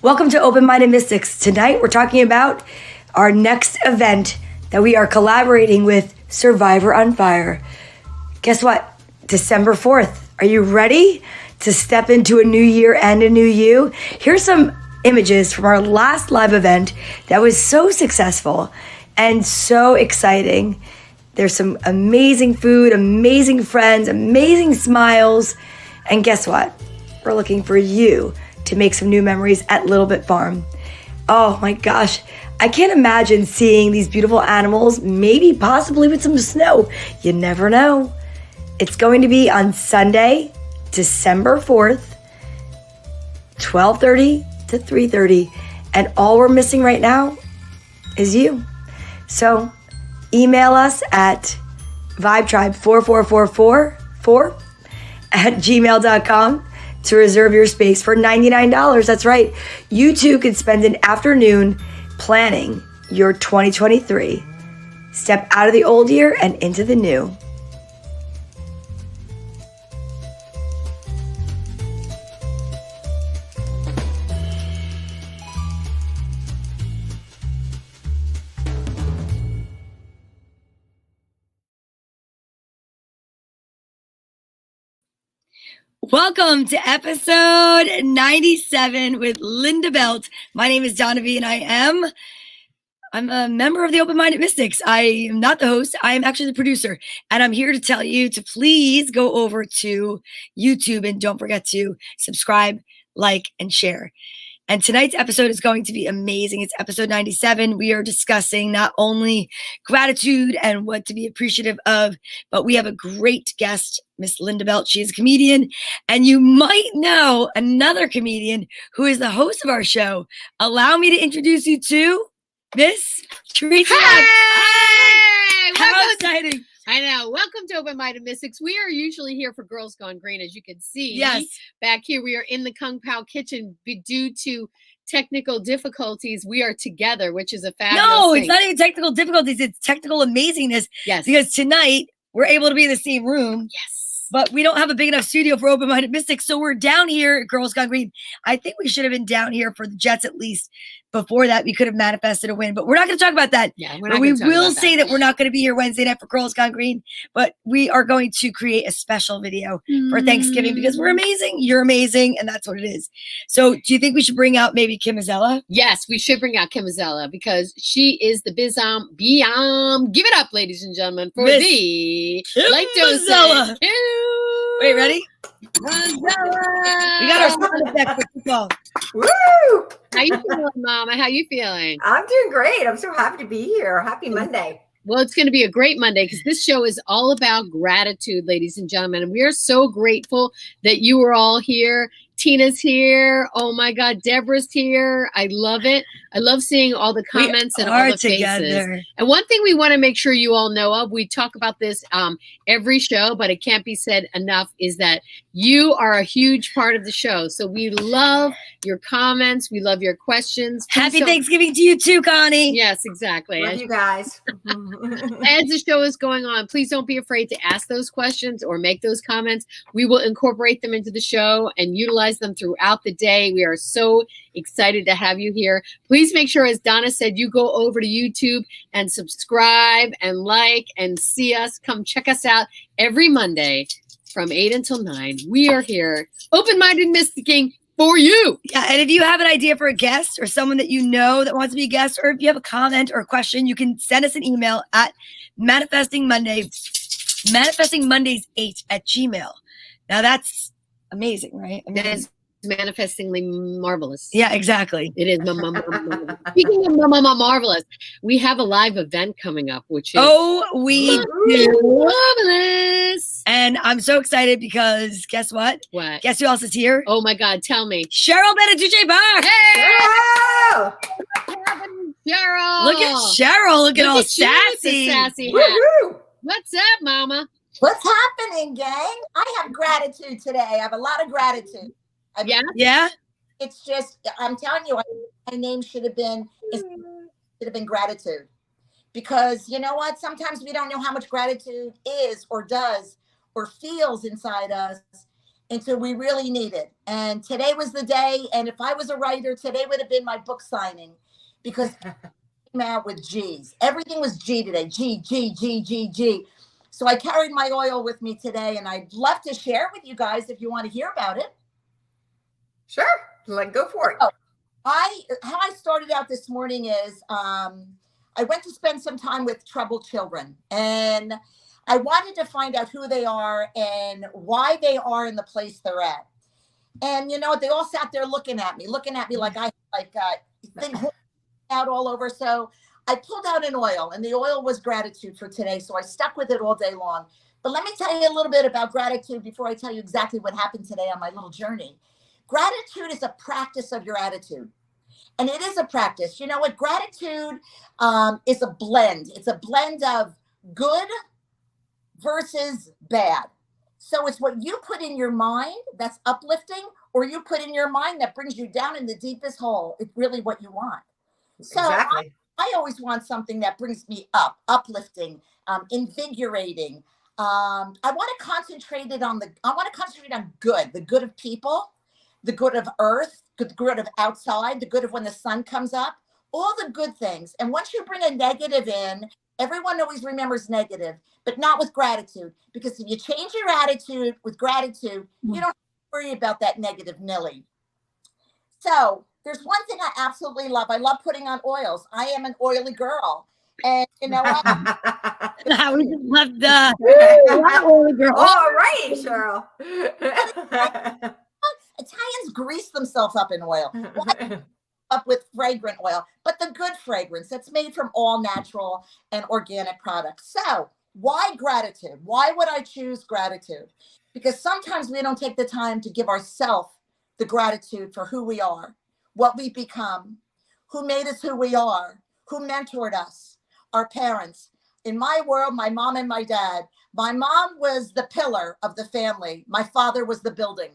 Welcome to Open-Minded Mystics. Tonight we're talking about our next event that we are collaborating with Survivor on Fire. Guess what? December 4th. Are you ready to step into a new year and a new you? Here's some images from our last live event that was so successful and so exciting. There's some amazing food, amazing friends, amazing smiles. And guess what? We're looking for you to make some new memories at Little Bit Farm. Oh my gosh, I can't imagine seeing these beautiful animals, maybe possibly with some snow. You never know. It's going to be on Sunday, December 4th, 12:30 to 3:30. And all we're missing right now is you. So email us at vibetribe4444 to reserve your space for $99. That's right. You too could spend an afternoon planning your 2023. Step out of the old year and into the new. Welcome to episode 97 with Linda Belt. My name is Donna V, and I'm a member of the Open-Minded Mystics. I am not the host. I am actually the producer, and I'm here to tell you to please go over to YouTube and don't forget to subscribe, like, and share. And tonight's episode is going to be amazing. It's episode 97. We are discussing not only gratitude and what to be appreciative of, but we have a great guest, Miss Linda Belt. She is a comedian, and you might know another comedian who is the host of our show. Allow me to introduce you to Miss Teresa. Hey! How exciting. I know. Welcome to Open-Minded Mystics. We are usually here for Girls Gone Green, as you can see. Yes. Back here, we are in the Kung Pao kitchen. Due to technical difficulties, we are together, which is a fabulous thing. It's not even technical difficulties. It's technical amazingness. Yes. Because tonight, we're able to be in the same room. Yes. But we don't have a big enough studio for Open-Minded Mystics, so we're down here at Girls Gone Green. I think we should have been down here for the Jets at least. Before that, we could have manifested a win, but we're not going to talk about that. Yeah, we will say that we're not going to be here Wednesday night for Girls Gone Green, but we are going to create a special video for Thanksgiving because we're amazing, you're amazing, and that's what it is. So do you think we should bring out maybe Kim Azella? Yes, we should bring out Kim Azella because she is the Bizom. Give it up, ladies and gentlemen, for Miss the Kim Azella. Wait, ready? Azella. We got our sound effect for football. Woo! How you feeling, Mama? How you feeling? I'm doing great. I'm so happy to be here. Happy Monday. Well, it's going to be a great Monday because this show is all about gratitude, ladies and gentlemen. And we are so grateful that you are all here. Tina's here. Oh my God, Deborah's here. I love it. I love seeing all the comments and all the faces. And one thing we want to make sure you all know of, we talk about this every show, but it can't be said enough, is that you are a huge part of the show. So we love your comments. We love your questions. Happy Thanksgiving to you too, Connie. Yes, exactly. Love you guys. As the show is going on, please don't be afraid to ask those questions or make those comments. We will incorporate them into the show and utilize them throughout the day. We are so excited to have you here. Please make sure, as Donna said, you go over to YouTube and subscribe and like and see us. Come check us out every Monday from 8 until 9. We are here, open-minded mysticking for you. Yeah, and if you have an idea for a guest or someone that you know that wants to be a guest, or if you have a comment or a question, you can send us an email at manifestingmondays8@gmail. Now that's amazing, right? I mean, That is manifestingly marvelous. Yeah, exactly. It is. Speaking of marvelous, we have a live event coming up, which is we do. Marvelous. And I'm so excited because guess what? What? Guess who else is here? Oh my God, tell me. Cheryl Beneduce Bach. Hey! Wow! Cheryl. Look at Cheryl looking all Look at you with sassy. the sassy hat. Woo-hoo! What's up, Mama? What's happening, gang? I have gratitude today. I have a lot of gratitude. Yeah. It's just, I'm telling you, my name should have been gratitude. Because you know what? Sometimes we don't know how much gratitude is or does or feels inside us. until we really need it. And today was the day. And if I was a writer, today would have been my book signing, because it came out with G's. Everything was G today. G, G, G, G, G. So I carried my oil with me today, and I'd love to share it with you guys if you want to hear about it. Sure. Go for it. Oh, how I started out this morning is I went to spend some time with troubled children, and I wanted to find out who they are and why they are in the place they're at. And you know, they all sat there looking at me like I things out all over. So I pulled out an oil, and the oil was gratitude for today. So I stuck with it all day long. But let me tell you a little bit about gratitude before I tell you exactly what happened today on my little journey. Gratitude is a practice of your attitude. And it is a practice. You know what? Gratitude is a blend. It's a blend of good versus bad. So it's what you put in your mind that's uplifting, or you put in your mind that brings you down in the deepest hole. It's really what you want. So Exactly. I always want something that brings me up, uplifting, invigorating. I want to concentrate on good, the good of people, the good of earth, the good of outside, the good of when the sun comes up, all the good things. And once you bring a negative in, everyone always remembers negative, but not with gratitude. Because if you change your attitude with gratitude, you don't have to worry about that negative Nilly. So there's one thing I absolutely love. I love putting on oils. I am an oily girl. And you know what? We just left the girl. All right, Cheryl. Italians grease themselves up in oil. Well, up with fragrant oil, but the good fragrance that's made from all natural and organic products. So why gratitude? Why would I choose gratitude? Because sometimes we don't take the time to give ourselves the gratitude for who we are, what we've become, who made us who we are, who mentored us, our parents. In my world, my mom and my dad. My mom was the pillar of the family. My father was the building.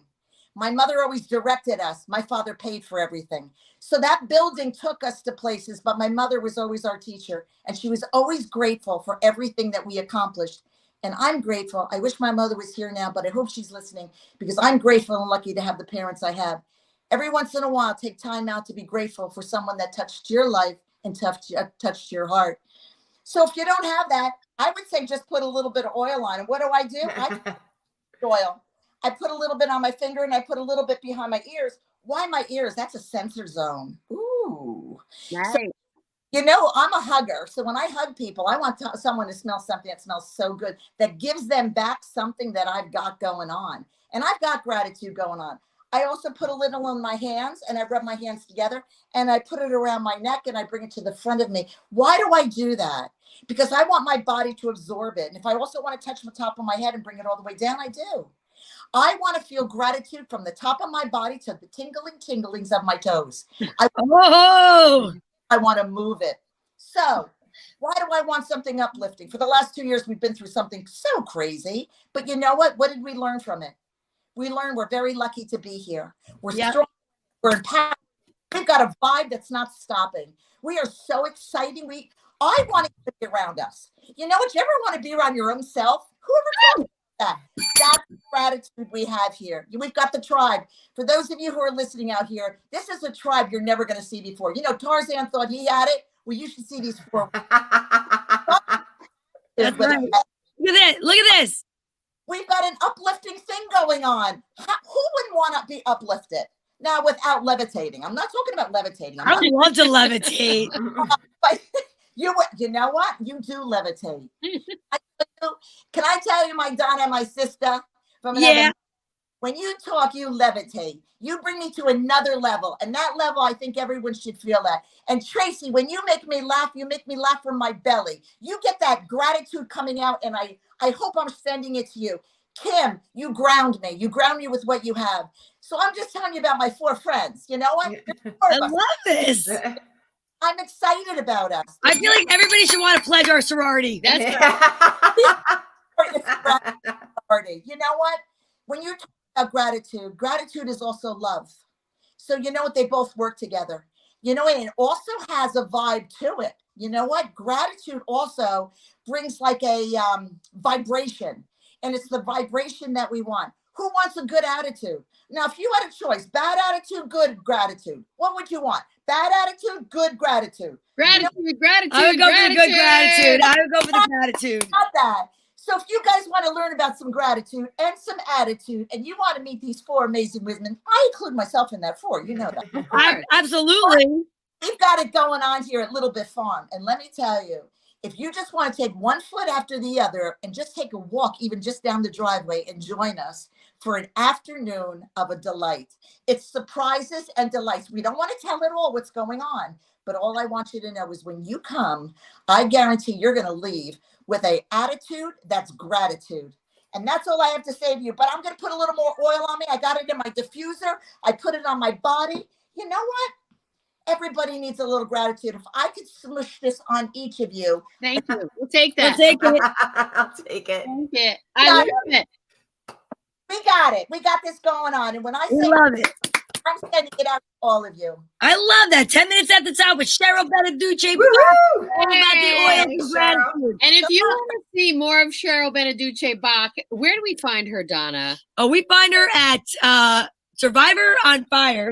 My mother always directed us. My father paid for everything. So that building took us to places, but my mother was always our teacher, and she was always grateful for everything that we accomplished. And I'm grateful. I wish my mother was here now, but I hope she's listening, because I'm grateful and lucky to have the parents I have. Every once in a while, take time out to be grateful for someone that touched your life and touched your heart. So if you don't have that, I would say just put a little bit of oil on. And what do? I put oil. I put a little bit on my finger, and I put a little bit behind my ears. Why my ears? That's a sensor zone. Ooh. Right. So, you know, I'm a hugger. So when I hug people, I want someone to smell something that smells so good, that gives them back something that I've got going on. And I've got gratitude going on. I also put a little on my hands, and I rub my hands together, and I put it around my neck, and I bring it to the front of me. Why do I do that? Because I want my body to absorb it. And if I also want to touch the top of my head and bring it all the way down, I do. I want to feel gratitude from the top of my body to the tinglings of my toes. I want to move it. So why do I want something uplifting? For the last 2 years, we've been through something so crazy. But you know what? What did we learn from it? We learned we're very lucky to be here. We're strong. We're empowered. We've got a vibe that's not stopping. We are so exciting. I want to be around us. You know what? You ever want to be around your own self? Whoever told you that? That's the gratitude we have here. We've got the tribe. For those of you who are listening out here, this is a tribe you're never going to see before. You know, Tarzan thought he had it. Well, you should see these four. That's right. Look at this. We've got an uplifting thing going on. Who wouldn't want to be uplifted? Now, without levitating. I'm not talking about levitating. I would love to levitate. But you know what? You do levitate. Can I tell you, my Donna, my sister? When you talk, you levitate. You bring me to another level. And that level, I think everyone should feel that. And Tracy, when you make me laugh, you make me laugh from my belly. You get that gratitude coming out, and I hope I'm sending it to you. Kim, you ground me. You ground me with what you have. So I'm just telling you about my four friends. You know what? I love this. I'm excited about us. I feel like everybody should want to pledge our sorority. That's right. You know what? When you talk about gratitude is also love. So you know what? They both work together. You know, and it also has a vibe to it. You know what? Gratitude also brings like a vibration. And it's the vibration that we want. Who wants a good attitude? Now, if you had a choice, bad attitude, good gratitude, what would you want? Bad attitude, good gratitude. Gratitude, gratitude. I would go for the good gratitude. I would go for the gratitude. Not that. So if you guys want to learn about some gratitude and some attitude, and you want to meet these 4 amazing women, I include myself in that 4. You know that. Absolutely. We've got it going on here at Little Bit Farm. And let me tell you, if you just want to take one foot after the other and just take a walk, even just down the driveway, and join us for an afternoon of a delight. It's surprises and delights. We don't want to tell it all what's going on, but all I want you to know is when you come, I guarantee you're going to leave with an attitude that's gratitude. And that's all I have to say to you. But I'm going to put a little more oil on me. I got it in my diffuser. I put it on my body. You know what? Everybody needs a little gratitude. If I could smush this on each of you. Thank you. We'll take that. We'll take it. I'll take it. Take it. I love it. We got it. We got this going on. And when I say We love it. I'm sending it out to all of you. I love that. 10 minutes at the top with Cheryl Beneduce. Woo-hoo! All about the oil Hey, of Cheryl. gratitude. And if you want to see more of Cheryl Beneduce Bach, where do we find her, Donna? Oh, we find her at Survivors on Fire.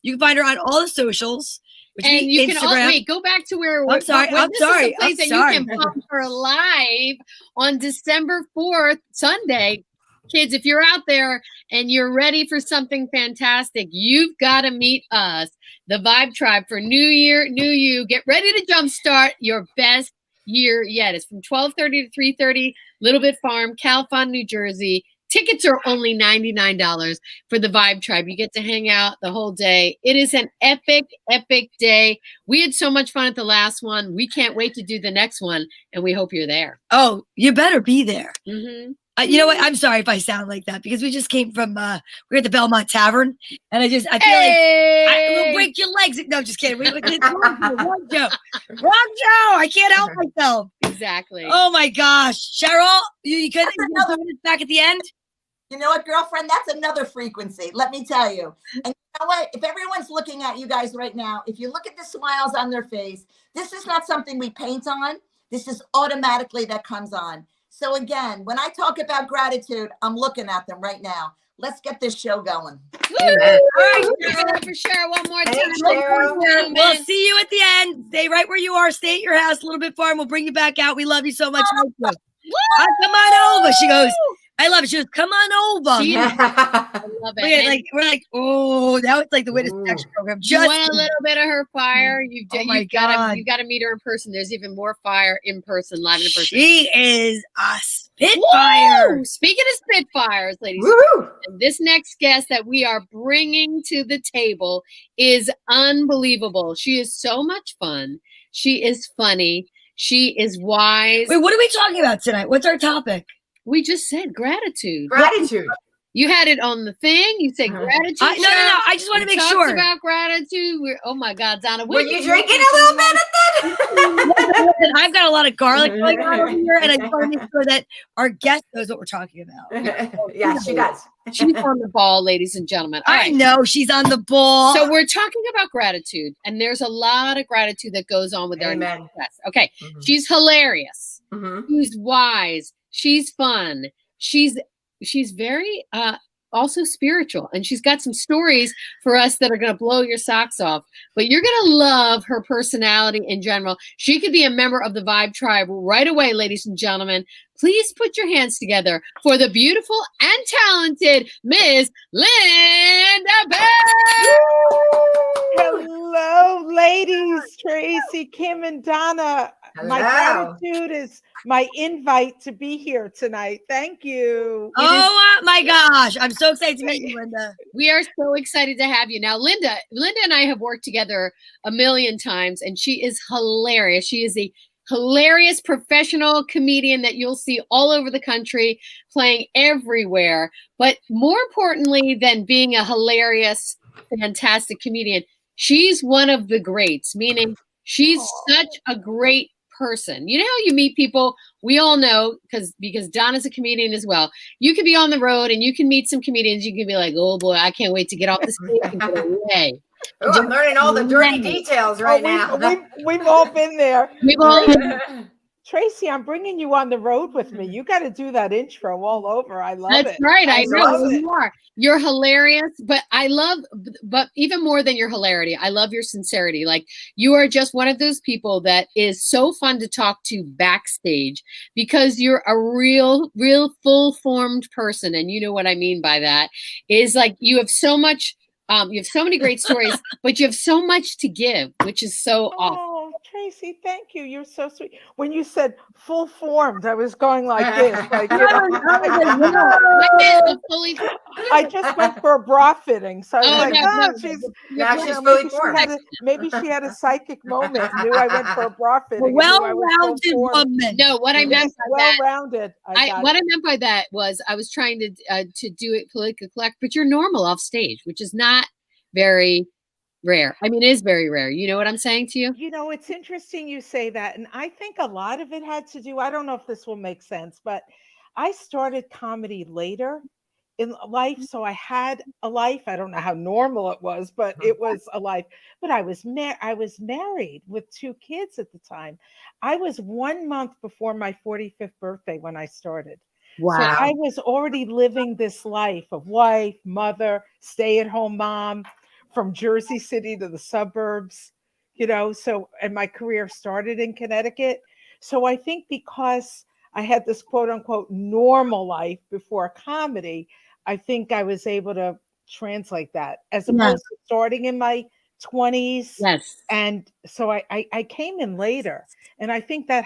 You can find her on all the socials. Which And you can also, Instagram. wait, go back to where I'm sorry. this is a place that sorry. you can pump her live on December 4th, Sunday. Kids, if you're out there and you're ready for something fantastic, you've got to meet us, the Vibe Tribe, for New Year, New You. Get ready to jumpstart your best year yet. It's from 12:30 to 3:30, Little Bit Farm, Calfon, New Jersey. Tickets are only $99 for the Vibe Tribe. You get to hang out the whole day. It is an epic, epic day. We had so much fun at the last one. We can't wait to do the next one, and we hope you're there. Oh, you better be there. Mm-hmm. You know what? I'm sorry if I sound like that because we just came from, we're at the Belmont Tavern and I feel like I will break your legs. No, just kidding. Wrong joke. I can't help myself. Exactly. Oh my gosh. Cheryl, you couldn't back at the end? You know what, girlfriend? That's another frequency. Let me tell you. And you know what? If everyone's looking at you guys right now, if you look at the smiles on their face, this is not something we paint on. This is automatically that comes on. So again, when I talk about gratitude, I'm looking at them right now. Let's get this show going. All right, Cheryl, for sure. One more time. Thanks, Cheryl. We'll see you at the end. Stay right where you are. Stay at your house, Little Bit Farm. We'll bring you back out. We love you so much. Come on over. She goes, I love it. She goes, come on over. I love it. We're like, oh, now it's like the witness protection program. You want a little bit of her fire? You God. You got to meet her in person. There's even more fire in person, live in person. She is a spitfire. Woo! Speaking of spitfires, ladies, Woo! and this next guest that we are bringing to the table is unbelievable. She is so much fun. She is funny. She is wise. Wait, what are we talking about tonight? What's our topic? We just said gratitude. Gratitude. You had it on the thing. You said gratitude. No. I just want to make sure. About gratitude. Oh my God, Donna. Were you drinking a little bit of that? Listen, I've got a lot of garlic going on over here, and I just want to make sure that our guest knows what we're talking about. Yeah, she does. She's on the ball, ladies and gentlemen. All I right. know she's on the ball. So we're talking about gratitude, and there's a lot of gratitude that goes on with our next guest. Okay, she's hilarious. She's wise. She's fun. She's very also spiritual, and she's got some stories for us that are going to blow your socks off. But you're going to love her personality in general. She could be a member of the Vibe Tribe right away, ladies and gentlemen. Please put your hands together for the beautiful and talented Ms. Linda Bell. Hello, ladies. Tracy, Kim, and Donna. Hello. My gratitude is my invite to be here tonight. Thank you. Oh my gosh. I'm so excited to meet you, Linda. We are so excited to have you. Now, Linda and I have worked together a million times, and she is hilarious. She is a hilarious professional comedian that you'll see all over the country, playing everywhere. But more importantly than being a hilarious, fantastic comedian, she's one of the greats, meaning she's such a great person. You know how you meet people, we all know, because Donna's a comedian as well. You could be on the road and you can meet some comedians. You can be like, oh boy, I can't wait to get off the stage and get away. Oh, I'm learning all the dirty details right now. We've all been there. We've all Tracy, I'm bringing you on the road with me. You got to do that intro all over. I love That's it. right. I know love it. you are. You're hilarious, but but even more than your hilarity, I love your sincerity. Like you are just one of those people that is so fun to talk to backstage because you're a real full formed person. And you know what I mean by that is like you have so much. You have so many great stories, but you have so much to give, which is so awesome. Oh, Tracy, thank you. You're so sweet. When you said full formed, I was going like this, like you know, I just went for a bra fitting, so I was like, no, Now she's fully maybe formed. maybe she had a psychic moment, and knew I went for a bra fitting. A well-rounded woman. No, what I meant by that, well-rounded. what I meant by that was I was trying to do it politically correct, but you're normal off stage, which is not very rare. I mean, it is very rare. You know what I'm saying to you? You know, it's interesting you say that. And I think a lot of it had to do, I don't know if this will make sense, but I started comedy later in life. So I had a life. I don't know how normal it was, but it was a life. But I was married with 2 kids at the time. I was 1 month before my 45th birthday when I started. Wow. So I was already living this life of wife, mother, stay-at-home mom, from Jersey City to the suburbs, you know, so, and my career started in Connecticut. So I think because I had this quote unquote normal life before comedy, I think I was able to translate that as opposed to starting in my 20s. Yes. And so I came in later. And I think that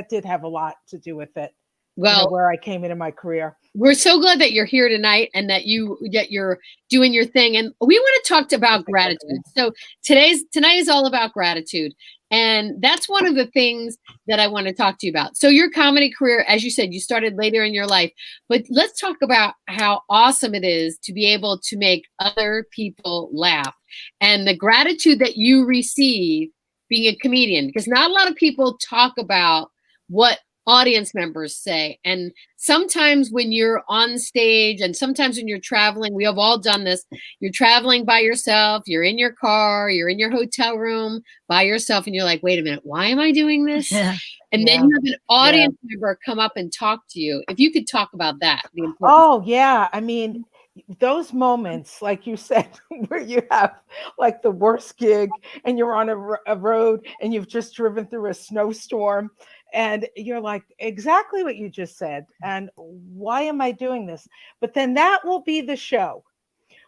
did have a lot to do with it. Well, you know, where I came into my career. We're so glad that you're here tonight and that you're doing your thing. And we want to talk about gratitude. So tonight is all about gratitude. And that's one of the things that I want to talk to you about. So your comedy career, as you said, you started later in your life, but let's talk about how awesome it is to be able to make other people laugh and the gratitude that you receive being a comedian, because not a lot of people talk about what audience members say. And sometimes when you're on stage and sometimes when you're traveling, we have all done this, you're traveling by yourself, you're in your car, you're in your hotel room by yourself, and you're like, wait a minute, why am I doing this? And then you have an audience member come up and talk to you. If you could talk about that. Oh, yeah. I mean, those moments, like you said, where you have like the worst gig and you're on a road and you've just driven through a snowstorm and you're like, exactly what you just said. And why am I doing this? But then that will be the show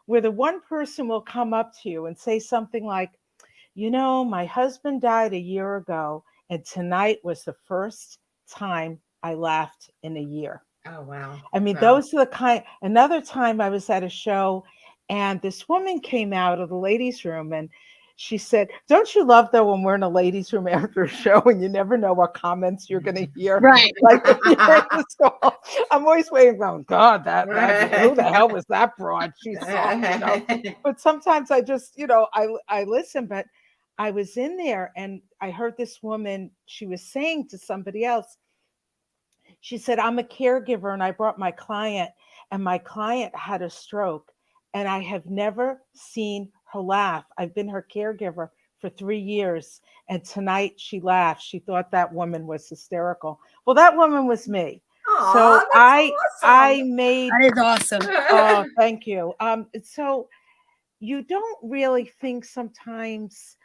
where the one person will come up to you and say something like, you know, my husband died a year ago and tonight was the first time I laughed in a year. Oh, wow. I mean, those are the kind. Another time I was at a show and this woman came out of the ladies' room and she said, don't you love though when we're in a ladies' room after a show and you never know what comments you're going to hear? Right. Like, I'm always waiting, going, God, that who the hell was that broad? She's soft, you know? But sometimes I just, you know, I listen, but I was in there and I heard this woman, she was saying to somebody else, she said, I'm a caregiver and I brought my client and my client had a stroke and I have never seen her laugh. I've been her caregiver for 3 years and tonight she laughed. She thought that woman was hysterical. Well, that woman was me. Aww, so awesome. I made. That is awesome. Oh, thank you. So you don't really think sometimes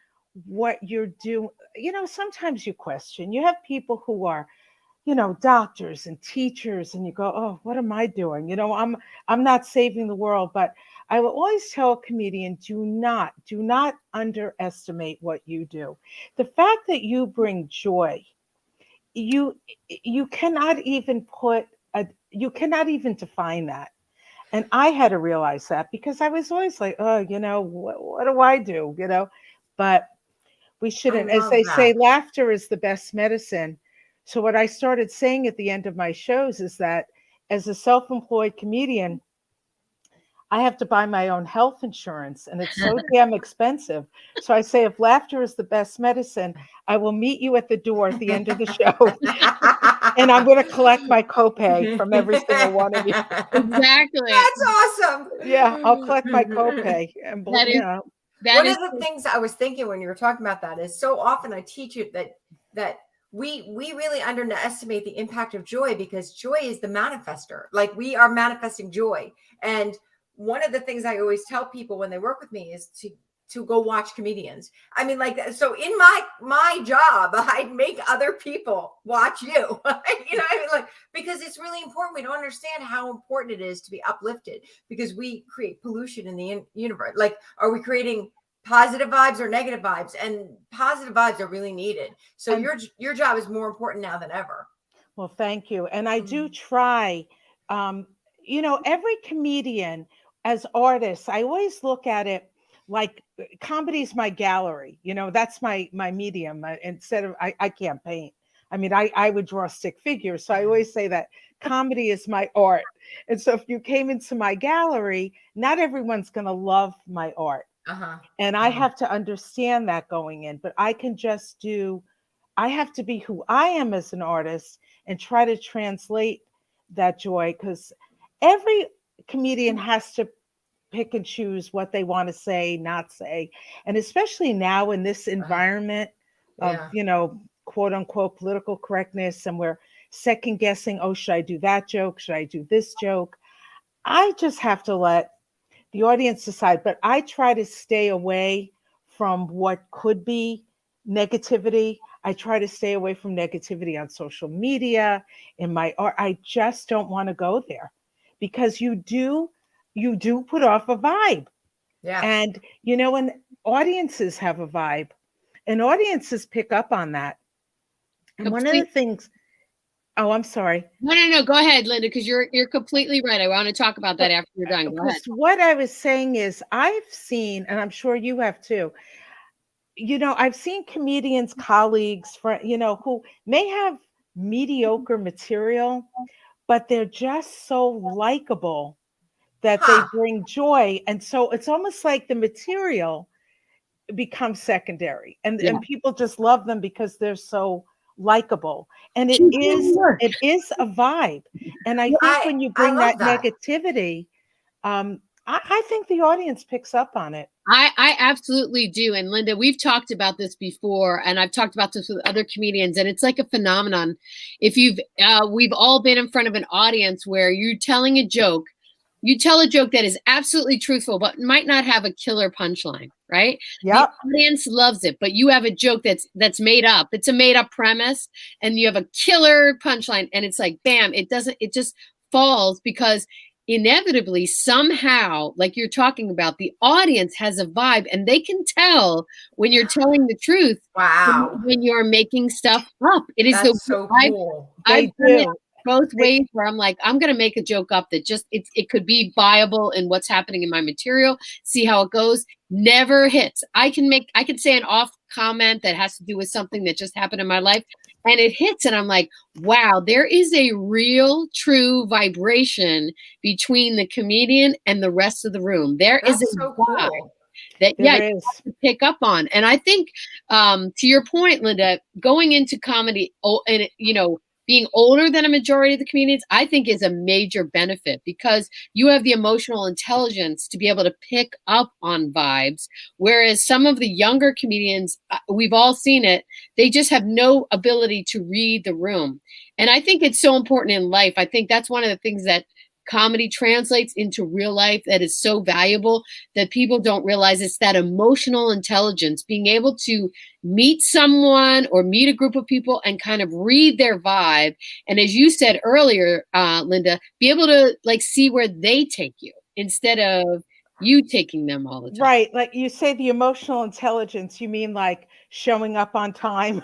what you're doing, you know, sometimes you question. You have people who are, you know, doctors and teachers, and you go, oh, what am I doing? You know, I'm not saving the world, but I will always tell a comedian, do not underestimate what you do. The fact that you bring joy, you cannot even you cannot even define that. And I had to realize that because I was always like, oh, you know, what do I do? You know, but we shouldn't, as they say, laughter is the best medicine. So what I started saying at the end of my shows is that as a self-employed comedian, I have to buy my own health insurance and it's so damn expensive. So I say, if laughter is the best medicine, I will meet you at the door at the end of the show. And I'm going to collect my copay from every single one of you. Exactly. That's awesome. Yeah, I'll collect my copay. And That is- you know. One of the things I was thinking when you were talking about that is so often I teach you that we really underestimate the impact of joy, because joy is the manifester. Like, we are manifesting joy. And one of the things I always tell people when they work with me is to go watch comedians. I mean, like, so in my job, I make other people watch you. You know what I mean? Like, because it's really important. We don't understand how important it is to be uplifted, because we create pollution in the universe. Like, are we creating positive vibes or negative vibes? And positive vibes are really needed. So your job is more important now than ever. Well, thank you. And I do try, every comedian, as artists, I always look at it like comedy is my gallery. That's my medium. Instead of, I can't paint. I mean, I would draw stick figures. So I always say that comedy is my art. And so if you came into my gallery, not everyone's going to love my art. And I have to understand that going in, but I have to be who I am as an artist and try to translate that joy, because every comedian has to pick and choose what they want to say, not say. And especially now in this environment of, quote unquote, political correctness, and we're second guessing, oh, should I do that joke? Should I do this joke? I just have to let the audience decide, but I try to stay away from what could be negativity. I try to stay away from negativity on social media, in my art. I just don't want to go there, because you do put off a vibe. Yeah. And, and audiences have a vibe, and audiences pick up on that. And one of the things, oh, I'm sorry. No. Go ahead, Linda, because you're completely right. I want to talk about that after you're done. Go ahead. What I was saying is, I've seen, and I'm sure you have too, I've seen comedians, colleagues, who may have mediocre material, but they're just so likable that they bring joy. And so it's almost like the material becomes secondary, and people just love them because they're so likable. And it is a vibe. And I think when you bring that negativity, I think the audience picks up on it. I absolutely do. And Linda, we've talked about this before, and I've talked about this with other comedians, and it's like a phenomenon. We've all been in front of an audience where you're telling a joke. You tell a joke that is absolutely truthful, but might not have a killer punchline, right? Yeah. The audience loves it, but you have a joke that's made up. It's a made up premise, and you have a killer punchline, and it's like, bam, it just falls, because inevitably, somehow, like you're talking about, the audience has a vibe, and they can tell when you're telling the truth. Wow. When you're making stuff up. That's so cool. I've done it both ways, where I'm like, I'm going to make a joke up that just, it could be viable in what's happening in my material, see how it goes. Never hits. I can say an off comment that has to do with something that just happened in my life, and it hits, and I'm like, wow, there is a real true vibration between the comedian and the rest of the room. That's a so vibe cool. that you have to pick up on. And I think to your point, Linda, going into comedy, and being older than a majority of the comedians, I think is a major benefit, because you have the emotional intelligence to be able to pick up on vibes. Whereas some of the younger comedians, we've all seen it, they just have no ability to read the room. And I think it's so important in life. I think that's one of the things that comedy translates into real life that is so valuable, that people don't realize. It's that emotional intelligence, being able to meet someone or meet a group of people and kind of read their vibe. And as you said earlier, Linda, be able to see where they take you instead of you taking them all the time. Right. Like you say, the emotional intelligence, you mean like showing up on time,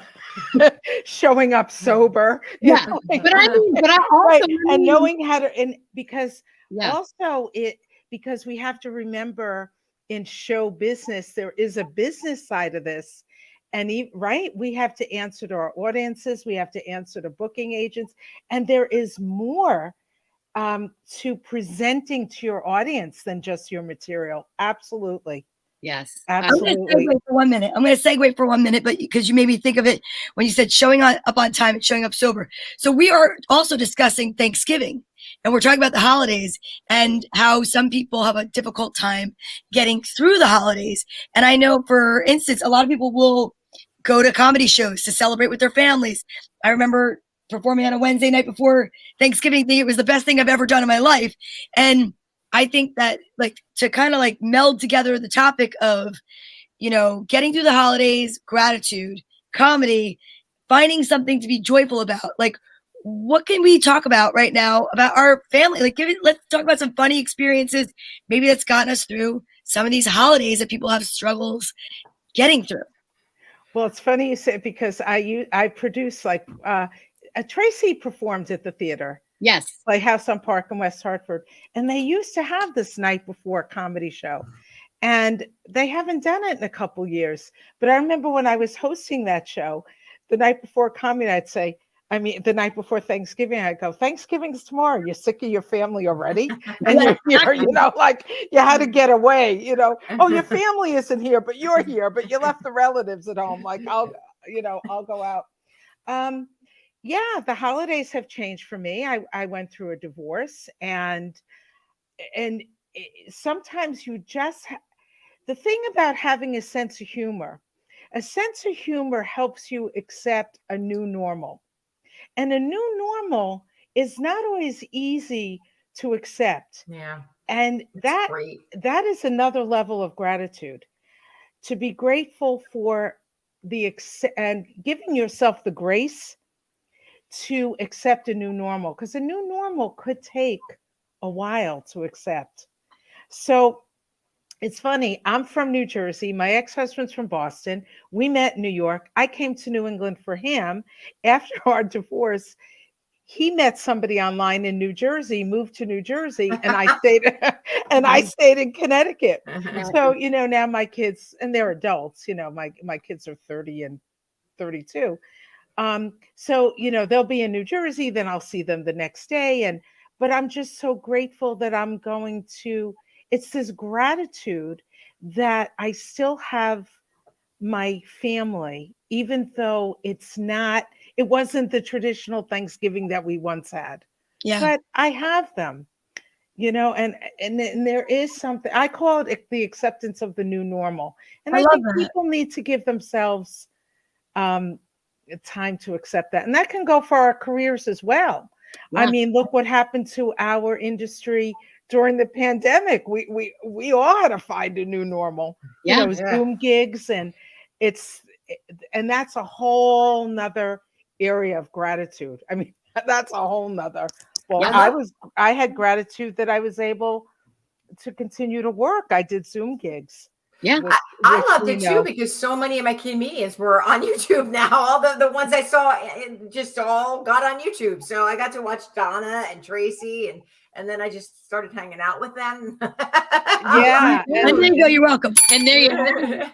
showing up sober. Yeah. But I also right. And knowing how to, and because because we have to remember, in show business, there is a business side of this. And we have to answer to our audiences. We have to answer to booking agents. And there is more to presenting to your audience than just your material. Absolutely. Yes. Absolutely. I'm going to segue for 1 minute, but because you made me think of it when you said showing up on time and showing up sober. So we are also discussing Thanksgiving, and we're talking about the holidays and how some people have a difficult time getting through the holidays. And I know, for instance, a lot of people will go to comedy shows to celebrate with their families. I remember performing on a Wednesday night before Thanksgiving thing. It was the best thing I've ever done in my life. And I think that like to kind of like meld together the topic of, you know, getting through the holidays, gratitude, comedy, finding something to be joyful about. Like, what can we talk about right now about our family? Like, let's talk about some funny experiences, maybe that's gotten us through some of these holidays that people have struggles getting through. Well, it's funny you say it because I produce like Tracy performed at the theater. Yes. Playhouse on Park in West Hartford. And they used to have this night before comedy show. And they haven't done it in a couple years. But I remember when I was hosting that show, the night before comedy, the night before Thanksgiving, I'd go, Thanksgiving's tomorrow. You're sick of your family already? And you're here, you know, like you had to get away, you know. Oh, your family isn't here, but you're here, but you left the relatives at home. Like, I'll go out. Yeah, the holidays have changed for me. I went through a divorce and sometimes you just, the thing about having a sense of humor helps you accept a new normal. And a new normal is not always easy to accept. Yeah. And that is another level of gratitude. To be grateful for and giving yourself the grace to accept a new normal, because a new normal could take a while to accept. So it's funny, I'm from New Jersey. My ex-husband's from Boston. We met in New York. I came to New England for him. After our divorce, he met somebody online in New Jersey, moved to New Jersey, and I stayed in Connecticut. So, you know, now my kids, and they're adults, you know, my kids are 30 and 32. So, you know, they'll be in New Jersey, then I'll see them the next day. But I'm just so grateful that it's this gratitude that I still have my family, even though it wasn't the traditional Thanksgiving that we once had. Yeah. But I have them, you know, and there is something, I call it the acceptance of the new normal. And I think people need to give themselves time to accept that. And that can go for our careers as well. Yeah. I mean, look what happened to our industry during the pandemic. We all had to find a new normal. Yeah. You know, Zoom gigs, and that's a whole nother area of gratitude. I mean, that's a whole nother. Well, yeah, I had gratitude that I was able to continue to work. I did Zoom gigs. Yeah, I loved it too, because so many of my comedians were on YouTube now. All the ones I saw just all got on YouTube. So I got to watch Donna and Tracy, and then I just started hanging out with them. Yeah, and there you go. You're welcome. And there you go.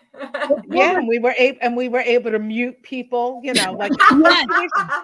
Yeah, and we were able to mute people. You know, like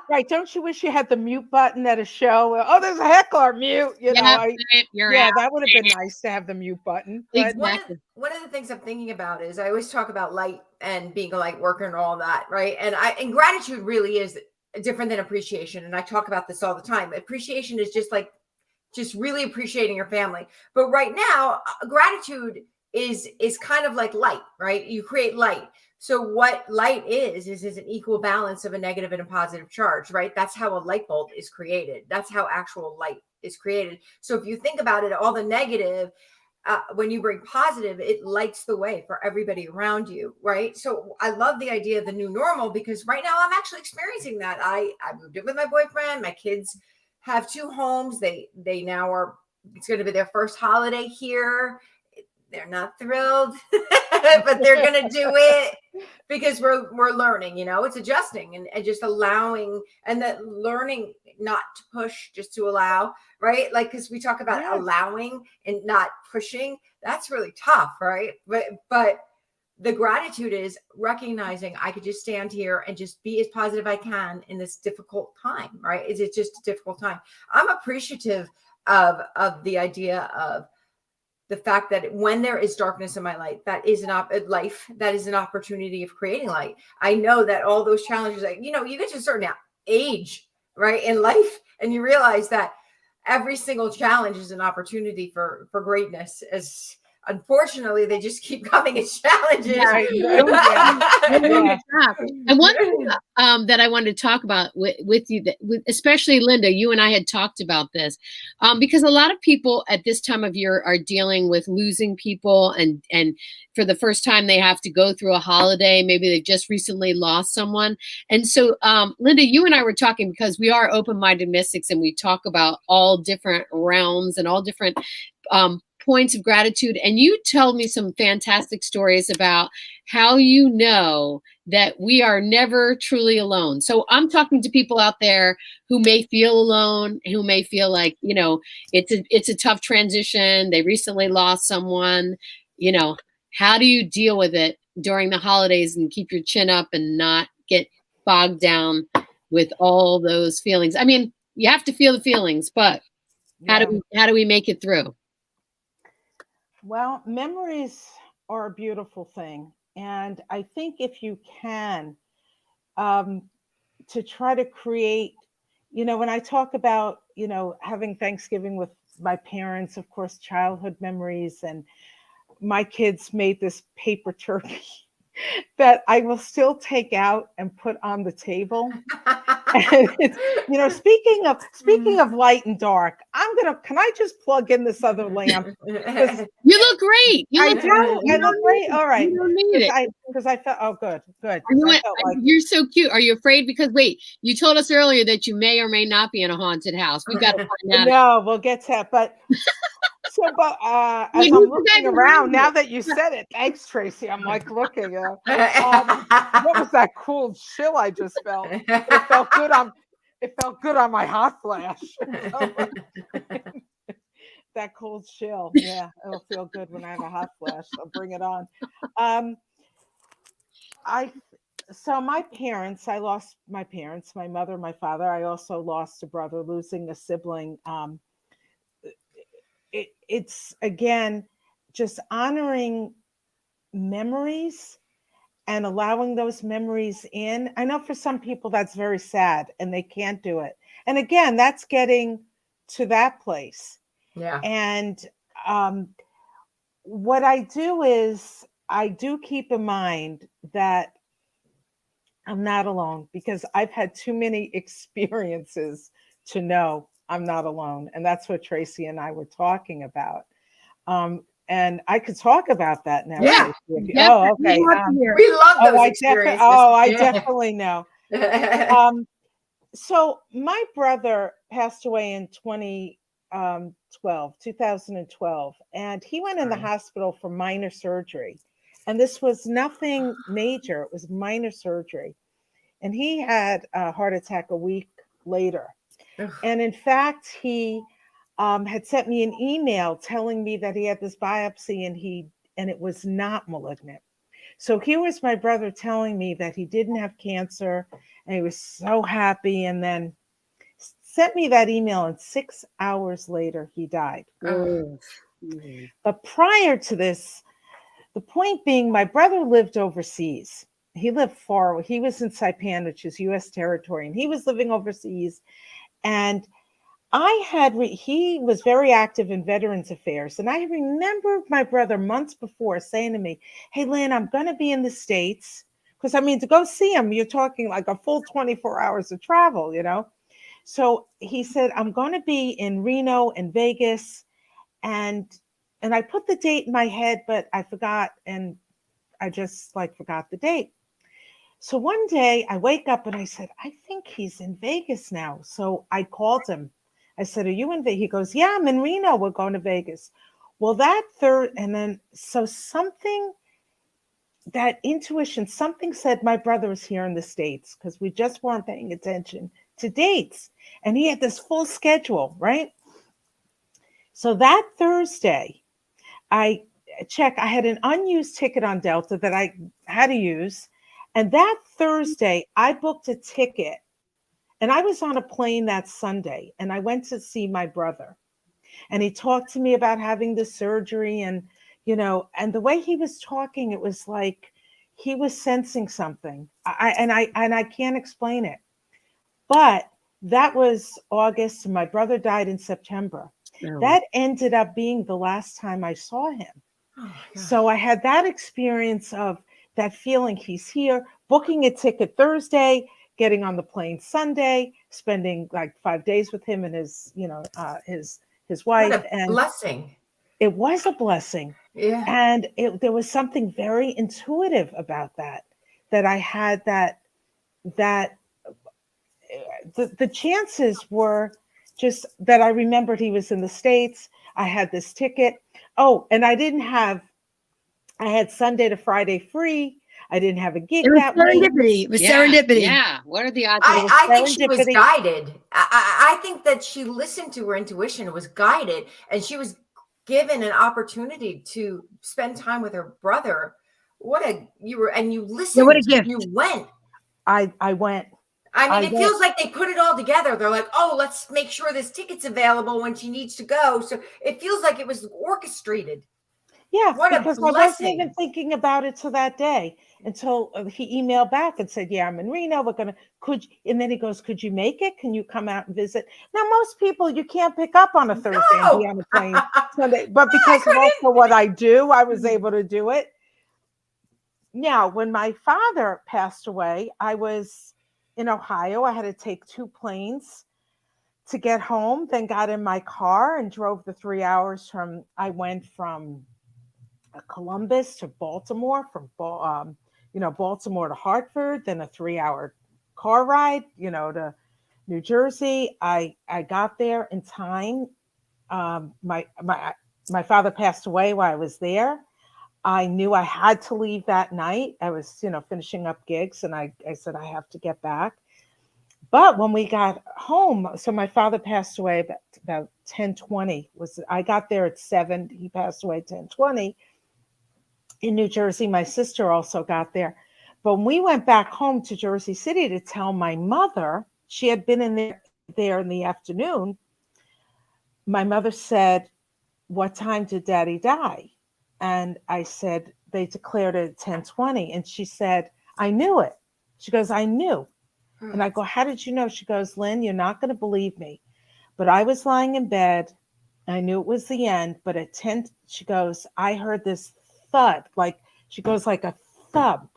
right? Don't you wish you had the mute button at a show? Oh, there's a heckler, mute. You know, that would have been nice to have the mute button. But exactly. One of the things I'm thinking about is I always talk about light and being a light worker and all that, right? And gratitude really is different than appreciation. And I talk about this all the time. Appreciation is just really appreciating your family. But right now, gratitude is kind of like light, right? You create light. So what light is an equal balance of a negative and a positive charge, right? That's how a light bulb is created. That's how actual light is created. So if you think about it, all the negative, when you bring positive, it lights the way for everybody around you, right? So I love the idea of the new normal, because right now I'm actually experiencing that. I moved in with my boyfriend. My kids have 2 homes. They now are, it's going to be their first holiday here. They're not thrilled, but they're going to do it because we're learning, you know, it's adjusting and just allowing, and that learning not to push, just to allow, right? Like, because we talk about allowing and not pushing. That's really tough, right? But the gratitude is recognizing I could just stand here and just be as positive I can in this difficult time, right? Is it just a difficult time? I'm appreciative of the idea of the fact that when there is darkness in my life, that is that is an opportunity of creating light. I know that all those challenges, like, you know, you get to a certain age, right, in life, and you realize that every single challenge is an opportunity for greatness. As Unfortunately, they just keep coming as challenges. Right. And one thing that I wanted to talk about with you, especially Linda, you and I had talked about this, because a lot of people at this time of year are dealing with losing people, and for the first time they have to go through a holiday. Maybe they've just recently lost someone. And so, Linda, you and I were talking because we are open-minded mystics, and we talk about all different realms and all different points of gratitude. And you told me some fantastic stories about how you know that we are never truly alone. So I'm talking to people out there who may feel alone, who may feel like, it's a tough transition. They recently lost someone. How do you deal with it during the holidays and keep your chin up and not get bogged down with all those feelings? I mean, you have to feel the feelings, but how do we make it through? Well, memories are a beautiful thing. And I think if you can, to try to create, when I talk about, having Thanksgiving with my parents, of course, childhood memories, and my kids made this paper turkey that I will still take out and put on the table. And it's, speaking of light and dark, can I just plug in this other lamp? You look great. I look great. All right. You don't need it. Because I felt, good. You're so cute. Are you afraid? Because wait, you told us earlier that you may or may not be in a haunted house. We've got to find out. No, we'll get to that. But as I'm looking around, now that you said it, thanks, Tracy. I'm like looking. What was that cool chill I just felt? It felt good on my hot flash. That cold chill. Yeah, it'll feel good when I have a hot flash. I'll bring it on. So my parents, I lost my parents, my mother, my father. I also lost a brother, losing a sibling. It's again, just honoring memories and allowing those memories in. I know for some people that's very sad and they can't do it. And again, that's getting to that place. Yeah. And what I do is I do keep in mind that I'm not alone, because I've had too many experiences to know I'm not alone. And that's what Tracy and I were talking about. And I could talk about that now. Yeah. Oh, okay. We love those experiences. I definitely know. So my brother passed away in 2012, and he went in the hospital for minor surgery. And this was nothing major. It was minor surgery. And he had a heart attack a week later. And in fact, he had sent me an email telling me that he had this biopsy and it was not malignant. So here was my brother telling me that he didn't have cancer, and he was so happy, and then sent me that email, and 6 hours later he died. But prior to this, the point being, my brother lived overseas. He lived far. He was in Saipan, which is U.S. territory, and he was living overseas. And he was very active in Veterans Affairs. And I remember my brother months before saying to me, "Hey, Lynn, I'm going to be in the States." Because, to go see him, you're talking like a full 24 hours of travel, So he said, "I'm going to be in Reno and Vegas." And I put the date in my head, but I forgot. And I just forgot the date. So one day I wake up and I said, "I think he's in Vegas now." So I called him. I said, "Are you in Vegas?" He goes, "Yeah, I'm in Reno. We're going to Vegas." Well, that intuition, something said my brother was here in the States, because we just weren't paying attention to dates. And he had this full schedule, right? So that Thursday, I had an unused ticket on Delta that I had to use. And that Thursday, I booked a ticket, and I was on a plane that Sunday, and I went to see my brother. And he talked to me about having the surgery, and, and the way he was talking, it was like he was sensing something. I can't explain it. But that was August, and my brother died in September. That ended up being the last time I saw him. Oh my God. So I had that experience of that feeling he's here, booking a ticket Thursday, getting on the plane Sunday, spending like 5 days with him and his, his What wife. a And blessing. it was a blessing. Yeah. And there was something very intuitive about that I had that the chances were just that I remembered he was in the States. I had this ticket. Oh, and I had Sunday to Friday free. I didn't have a gig It was that week. serendipity. It was Yeah, serendipity. yeah. What are the odds? I think she was serendipity. guided. I think that she listened to her intuition, was guided, and she was given an opportunity to spend time with her brother. You listened. Yeah, what a gift. You went. I went. I mean, I it went. feels like they put it all together. They're like, oh, let's make sure this ticket's available when she needs to go. So it feels like it was orchestrated. Yeah, What a because I wasn't even blessing. thinking about it till that day until he emailed back and said, "Yeah, I'm in Reno. And then he goes, could you make it? Can you come out and visit?" Now, most people you can't pick up on a Thursday and be No. on a plane Sunday, but I because of couldn't. also what I do, I was able to do it. Now, when my father passed away, I was in Ohio. I had to take 2 planes to get home, then got in my car and drove the 3 hours I went from Columbus to Baltimore, Baltimore to Hartford, then a 3-hour car ride, to New Jersey. I got there in time. My father passed away while I was there. I knew I had to leave that night. I was, finishing up gigs, and I said, I have to get back. But when we got home, so my father passed away about 10:20. I got there at 7. He passed away at 10:20 in New Jersey. My sister also got there. But when we went back home to Jersey City to tell my mother, she had been there in the afternoon. My mother said, "What time did Daddy die?" And I said, "They declared it at 10:20. And she said, "I knew it." She goes, "I knew." And I go, "How did you know?" She goes, "Lynn, you're not going to believe me, but I was lying in bed. I knew it was the end. But at 10, she goes, I heard this thud, like a thump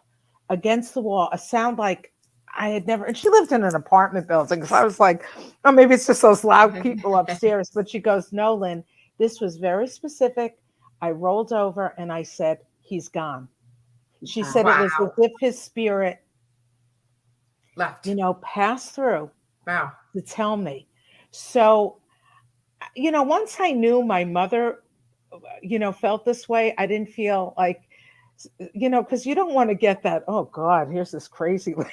against the wall, a sound like I had never." And she lived in an apartment building. So I was like, oh, maybe it's just those loud people upstairs. But she goes, "No, Lynn, this was very specific." I rolled over and I said, "He's gone." She said it was as if his spirit Left. passed through Wow. to tell me. So, once I knew my mother, felt this way, I didn't feel like, because you don't want to get that, oh God, here's this crazy lady.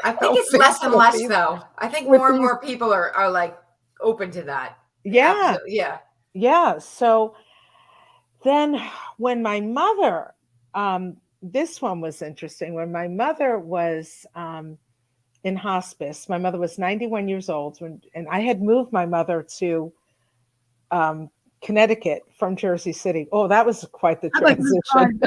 I think it's less and less, though. I think more and more people are like open to that. Yeah. Absolutely. Yeah. Yeah. So then when my mother, this one was interesting. When my mother was in hospice, my mother was 91 years old, and I had moved my mother to Connecticut from Jersey City. Oh, that was quite the transition.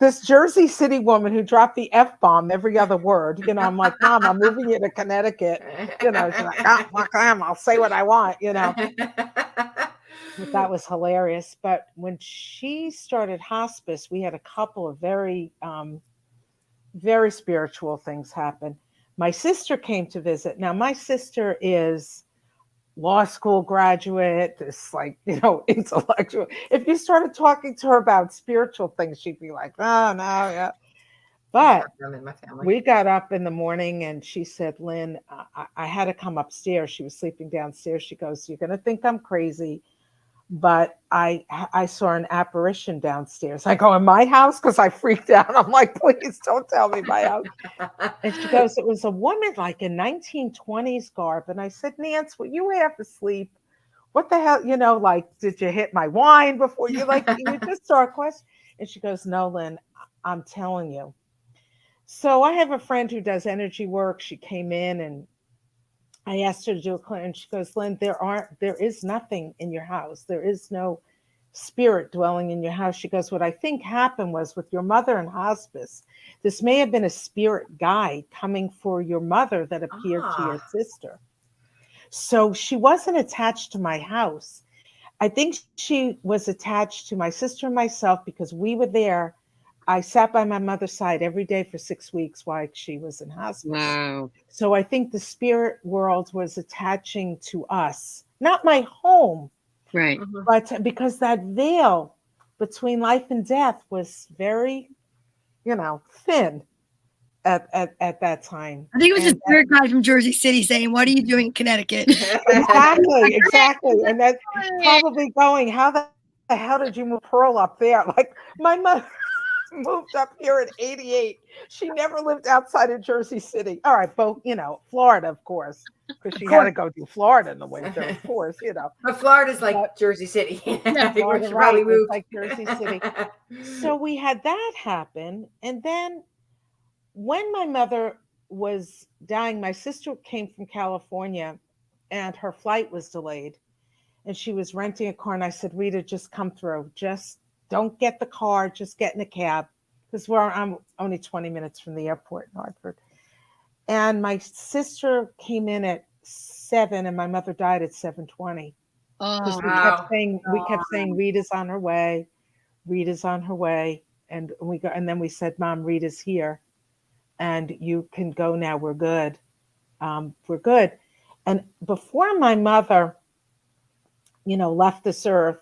This Jersey City woman who dropped the F-bomb every other word. I'm like, "Mom, I'm moving you to Connecticut." She's like, "Oh, fuck them, I'll say what I want." But that was hilarious. But when she started hospice, we had a couple of very, very spiritual things happen. My sister came to visit. Now, my sister is law school graduate, this intellectual. If you started talking to her about spiritual things, she'd be like, "Oh no, yeah." But we got up in the morning and she said, "Lynn, I had to come upstairs." She was sleeping downstairs. She goes, "You're going to think I'm crazy, but I saw an apparition downstairs." I go, "In my house?" Because I freaked out. I'm like, "Please don't tell me my house." And she goes, "It was a woman like in 1920s garb." And I said, "Nance, were you half asleep? What the hell? Did you hit my wine before you just saw a question?" And she goes, "No, Lynn, I'm telling you." So I have a friend who does energy work. She came in and I asked her to do a cleanse, and she goes, "Lynn, there is nothing in your house. There is no spirit dwelling in your house." She goes, "What I think happened was with your mother in hospice, this may have been a spirit guide coming for your mother that appeared to your sister." So she wasn't attached to my house. I think she was attached to my sister and myself because we were there. I sat by my mother's side every day for 6 weeks while she was in hospice. Wow. So I think the spirit world was attaching to us, not my home, Right. but because that veil between life and death was very, thin at that time. I think it was And a spirit guy from Jersey City saying, "What are you doing in Connecticut?" exactly. And that's probably going, how the hell did you move Pearl up there? Like my mother moved up here at 88. She never lived outside of Jersey City. All right, both, Florida, of course, because she had to go through Florida in the winter, of course, But Florida's like Jersey City. Yeah, I think we Florida, should probably right, move. it's like Jersey City. So we had that happen. And then when my mother was dying, my sister came from California and her flight was delayed. And she was renting a car. And I said, Rita, just come through. Just don't get the car. Just get in a cab. Because I'm only 20 minutes from the airport in Hartford. And my sister came in at 7 and my mother died at 7:20. Because Oh, we kept saying Rita's on her way. Rita's on her way. And then we said, Mom, Rita's here. And you can go now. We're good. We're good. And before my mother, left this earth,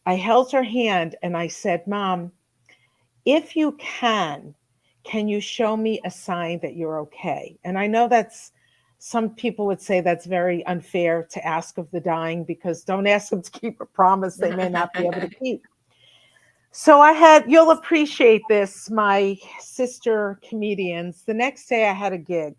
I held her hand and I said, Mom, if you can you show me a sign that you're okay? And I know some people would say that's very unfair to ask of the dying, because don't ask them to keep a promise they may not be able to keep. So you'll appreciate this, my sister comedians. The next day I had a gig.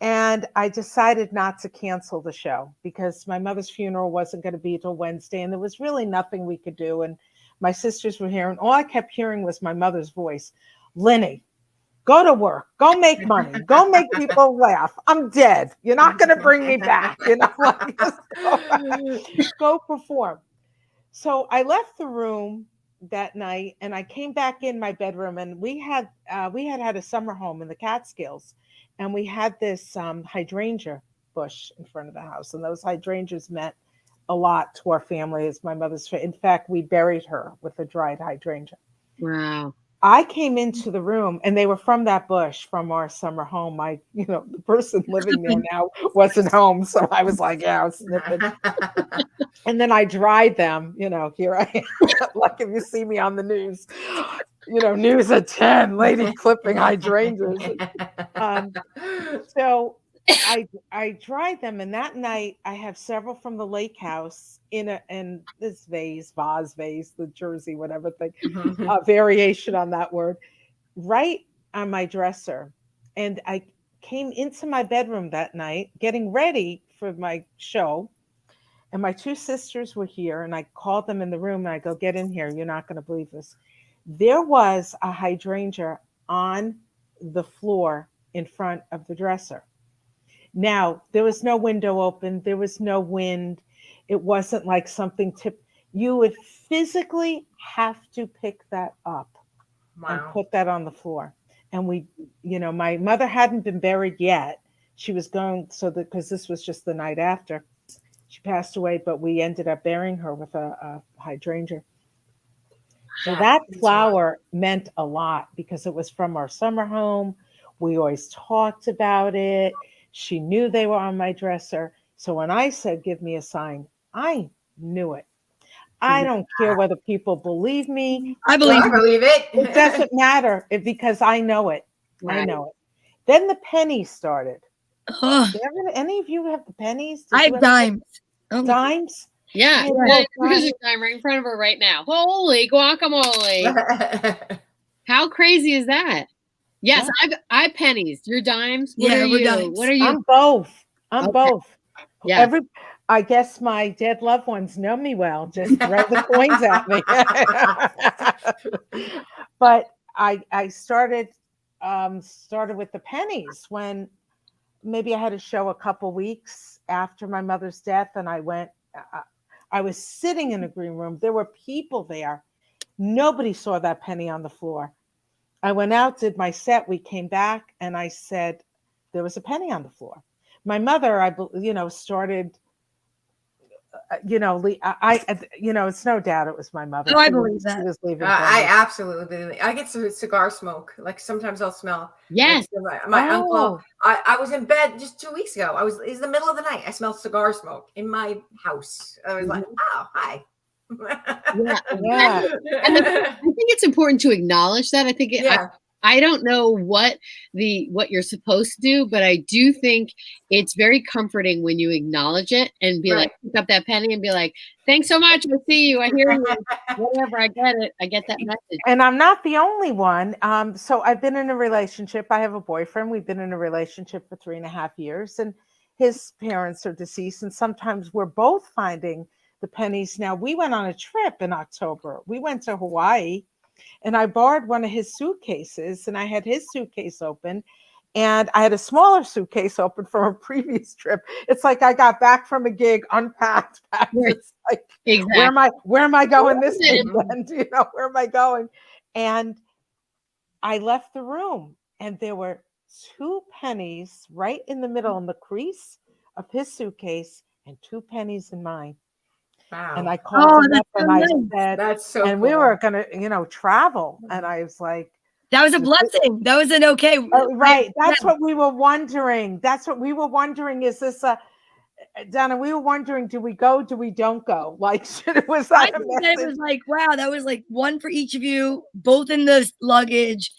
And I decided not to cancel the show because my mother's funeral wasn't going to be till Wednesday. And there was really nothing we could do. And my sisters were here. And all I kept hearing was my mother's voice. Lenny, go to work. Go make money. Go make people laugh. I'm dead. You're not going to bring me back. Just go perform. So I left the room that night and I came back in my bedroom, and we had a summer home in the Catskills. And we had this hydrangea bush in front of the house. And those hydrangeas meant a lot to our family as my mother's. In fact, we buried her with a dried hydrangea. wow. I came into the room and they were from that bush from our summer home. The person living there now wasn't home. So I was like, yeah, I was snipping. And then I dried them, here I am. Like if you see me on the news, news at 10, lady clipping hydrangeas. So I dried them, and that night I have several from the lake house in this vase, the Jersey, whatever thing, variation on that word, right on my dresser. And I came into my bedroom that night, getting ready for my show. And my two sisters were here, and I called them in the room and I go, get in here. You're not going to believe this. There was a hydrangea on the floor in front of the dresser. Now, there was no window open. There was no wind. It wasn't like something you would physically have to pick that up and put that on the floor. And my mother hadn't been buried yet. She was going, because this was just the night after she passed away, but we ended up burying her with a hydrangea. So that flower meant a lot because it was from our summer home. We always talked about it. She knew they were on my dresser. So when I said, give me a sign, I knew it. I don't care whether people believe me. I believe it. It doesn't matter because I know it. Right. I know it. Then the pennies started. Ugh. Any of you have the pennies? I have dimes. Dimes? Yeah, Yeah. there's a dime right in front of her right now. Holy guacamole! How crazy is that? Yes, Yeah. I pennies. Your dimes. What Yeah, are we're you? dimes. What are you? I'm both. I'm Okay. both. Yeah. I guess my dead loved ones know me well. Just throw the coins at me. But I started with the pennies when maybe I had a show a couple weeks after my mother's death, and I went. I was sitting in a green room. There were people there. Nobody saw that penny on the floor. I went out, did my set. We came back, and I said there was a penny on the floor. My mother, started it's no doubt it was my mother. Oh, I She believe was- that. She was leaving. I Denver. absolutely believe it. I get cigar smoke. Like sometimes I'll smell. Yes. Like, my uncle. Oh. I was in bed just 2 weeks ago. It's the middle of the night. I smelled cigar smoke in my house. I was like, oh, hi. Yeah. Yeah. And I think it's important to acknowledge that. I think Yeah. I don't know what you're supposed to do, but I do think it's very comforting when you acknowledge it and be like, pick up that penny and be like, thanks so much. I see you. I hear you. Whatever. I get it. I get that message. And I'm not the only one. So I've been in a relationship. I have a boyfriend. We've been in a relationship for 3.5 years, and his parents are deceased. And sometimes we're both finding the pennies. Now, we went on a trip in October. We went to Hawaii, and I borrowed one of his suitcases, and I had his suitcase open, and I had a smaller suitcase open from a previous trip. It's like I got back from a gig, unpacked, packed. It's like, Exactly. where am I going this weekend? Where am I going? And I left the room, and there were 2 pennies right in the middle, in the crease of his suitcase, and 2 pennies in mine. Wow. And I called him up and I said, that's so and cool. we were going to, travel. And I was like, That was a blessing. That was an okay. Right. That's what we were wondering. Is this Donna, we were wondering, do we go? Do we don't go? Like, was that a message? It was like, wow, that was like one for each of you, both in the luggage.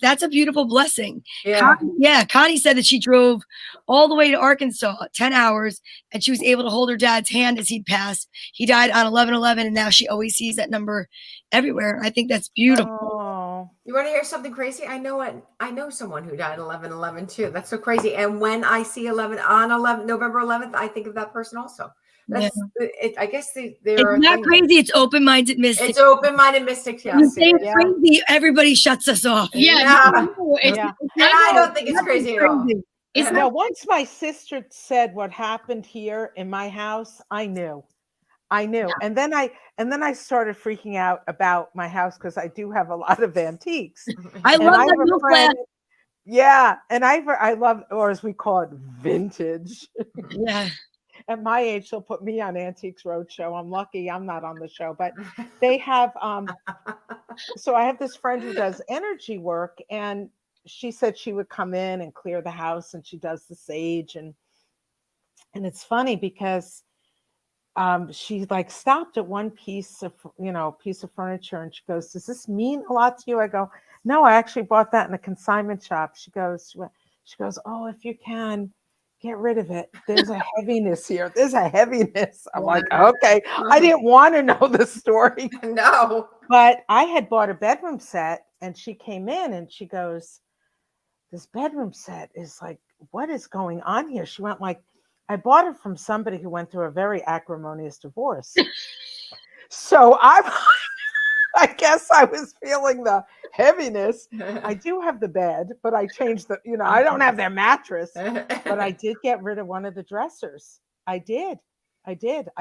That's a beautiful blessing. Yeah. Connie said that she drove all the way to Arkansas, 10 hours, and she was able to hold her dad's hand as he passed. He died on 11/11, and now she always sees that number everywhere. I think that's beautiful. Oh. You want to hear something crazy? I know someone who died 11/11 too. That's so crazy. And when I see November 11th, I think of that person also. That's it. I guess they're it's not crazy. It's open-minded mystics. It's open-minded mystics. Yes. Crazy. Everybody shuts us off. Yeah. It's And I don't think it's crazy at all. Now, once my sister said what happened here in my house, I knew. Yeah. And then I started freaking out about my house because I do have a lot of antiques. I love that milk glass. Yeah, and I love, or as we call it, vintage. Yeah. At my age, they'll put me on Antiques Roadshow. I'm lucky I'm not on the show, but they have. So I have this friend who does energy work, and she said she would come in and clear the house, and she does the sage, and it's funny because she like stopped at one piece of furniture, and she goes, "Does this mean a lot to you?" I go, "No, I actually bought that in a consignment shop." She goes, "Oh, if you can, get rid of it. There's a heaviness here. There's a heaviness." I'm like, okay. I didn't want to know the story. No. But I had bought a bedroom set, and she came in and she goes, "This bedroom set is like, what is going on here?" She went like, "I bought it from somebody who went through a very acrimonious divorce." So I guess I was feeling the heaviness. I do have the bed, but I changed I don't have their mattress, but I did get rid of one of the dressers. I did. I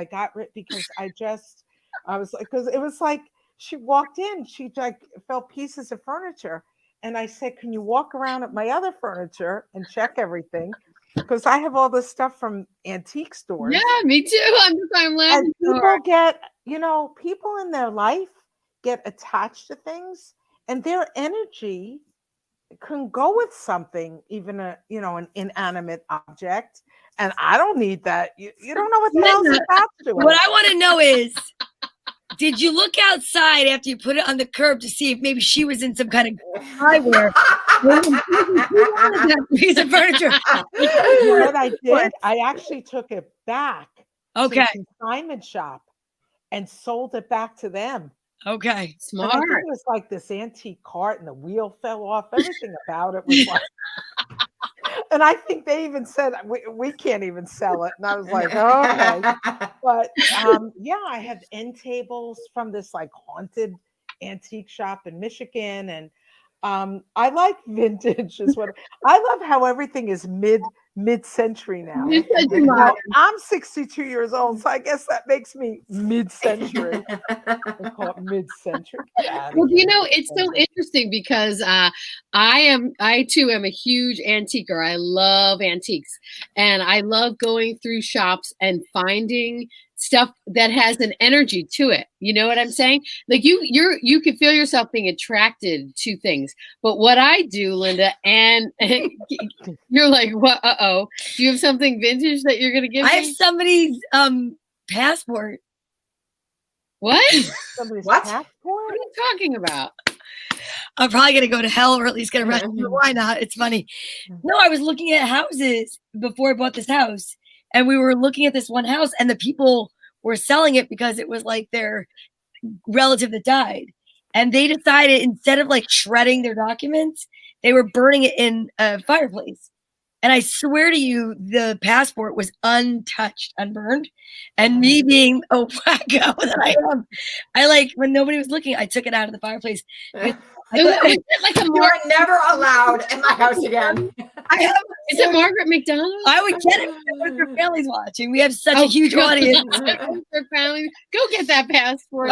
got rid because I was like, because it was like she walked in, she like felt pieces of furniture. And I said, "Can you walk around at my other furniture and check everything?" Because I have all this stuff from antique stores. Yeah, me too. I'm laughing. And people get, people in their life get attached to things, and their energy can go with something, even an inanimate object. And I don't need that. You don't know what the hell's attached to it. What I want to know is, did you look outside after you put it on the curb to see if maybe she was in some kind of eyewear? That piece of furniture. What I did, I actually took it back to the consignment shop and sold it back to them. Okay, smart. And I think it was like this antique cart, and the wheel fell off. Everything about it was like. And I think they even said we can't even sell it. And I was like, oh, okay. But I have end tables from this like haunted antique shop in Michigan, and I like vintage. Is what I love. How everything is mid-century now. Now, I'm 62 years old, so I guess that makes me mid-century. They call it mid-century. Well, it's so interesting because I too am a huge antiquer. I love antiques, and I love going through shops and finding stuff that has an energy to it. You know what I'm saying? Like you can feel yourself being attracted to things. But what I do, Linda, and you're like, what? Uh-oh. Do you have something vintage that you're going to give me? I have somebody's passport. What? Somebody's What? What passport? are you talking about? I'm probably going to go to hell or at least get arrested. But why not? It's funny. No, I was looking at houses before I bought this house. And we were looking at this one house and the people were selling it because it was like their relative that died. And they decided instead of like shredding their documents, they were burning it in a fireplace. And I swear to you, the passport was untouched, unburned. And me being a wacko that I am, I like when nobody was looking, I took it out of the fireplace. Was it like a You are never allowed in my house again. Is it Margaret McDonald? I would get it if your family's watching. We have such a huge audience. Her family. Go get that passport.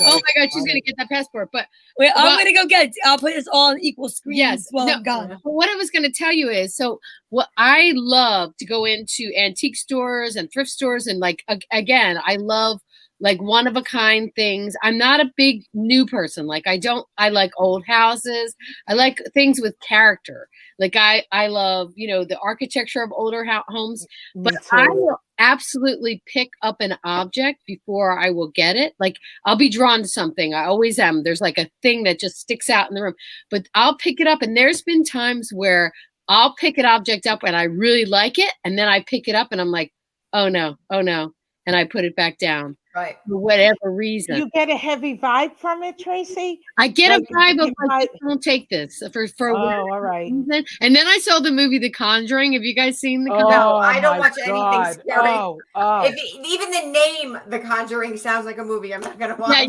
Oh my God, she's gonna get that passport. But Wait, I'm gonna go get it. I'll put this all on equal screens yes, while no, I'm gone. but what I was gonna tell you is, so what I love to go into antique stores and thrift stores, and like again, I love like one of a kind things. I'm not a big new person. Like I like old houses. I like things with character. Like I love, the architecture of older homes, but I will absolutely pick up an object before I will get it. Like I'll be drawn to something. I always am. There's like a thing that just sticks out in the room, but I'll pick it up. And there's been times where I'll pick an object up and I really like it. And then I pick it up and I'm like, oh no. And I put it back down. Right. For whatever reason. You get a heavy vibe from it, Tracy? I get Like, a vibe of you like, might- don't take this for Oh, all right. reason. And then I saw the movie The Conjuring. Have you guys seen The Oh, Conjuring? No, I don't my watch anything God. scary. Oh. Even the name The Conjuring sounds like a movie I'm not gonna watch. They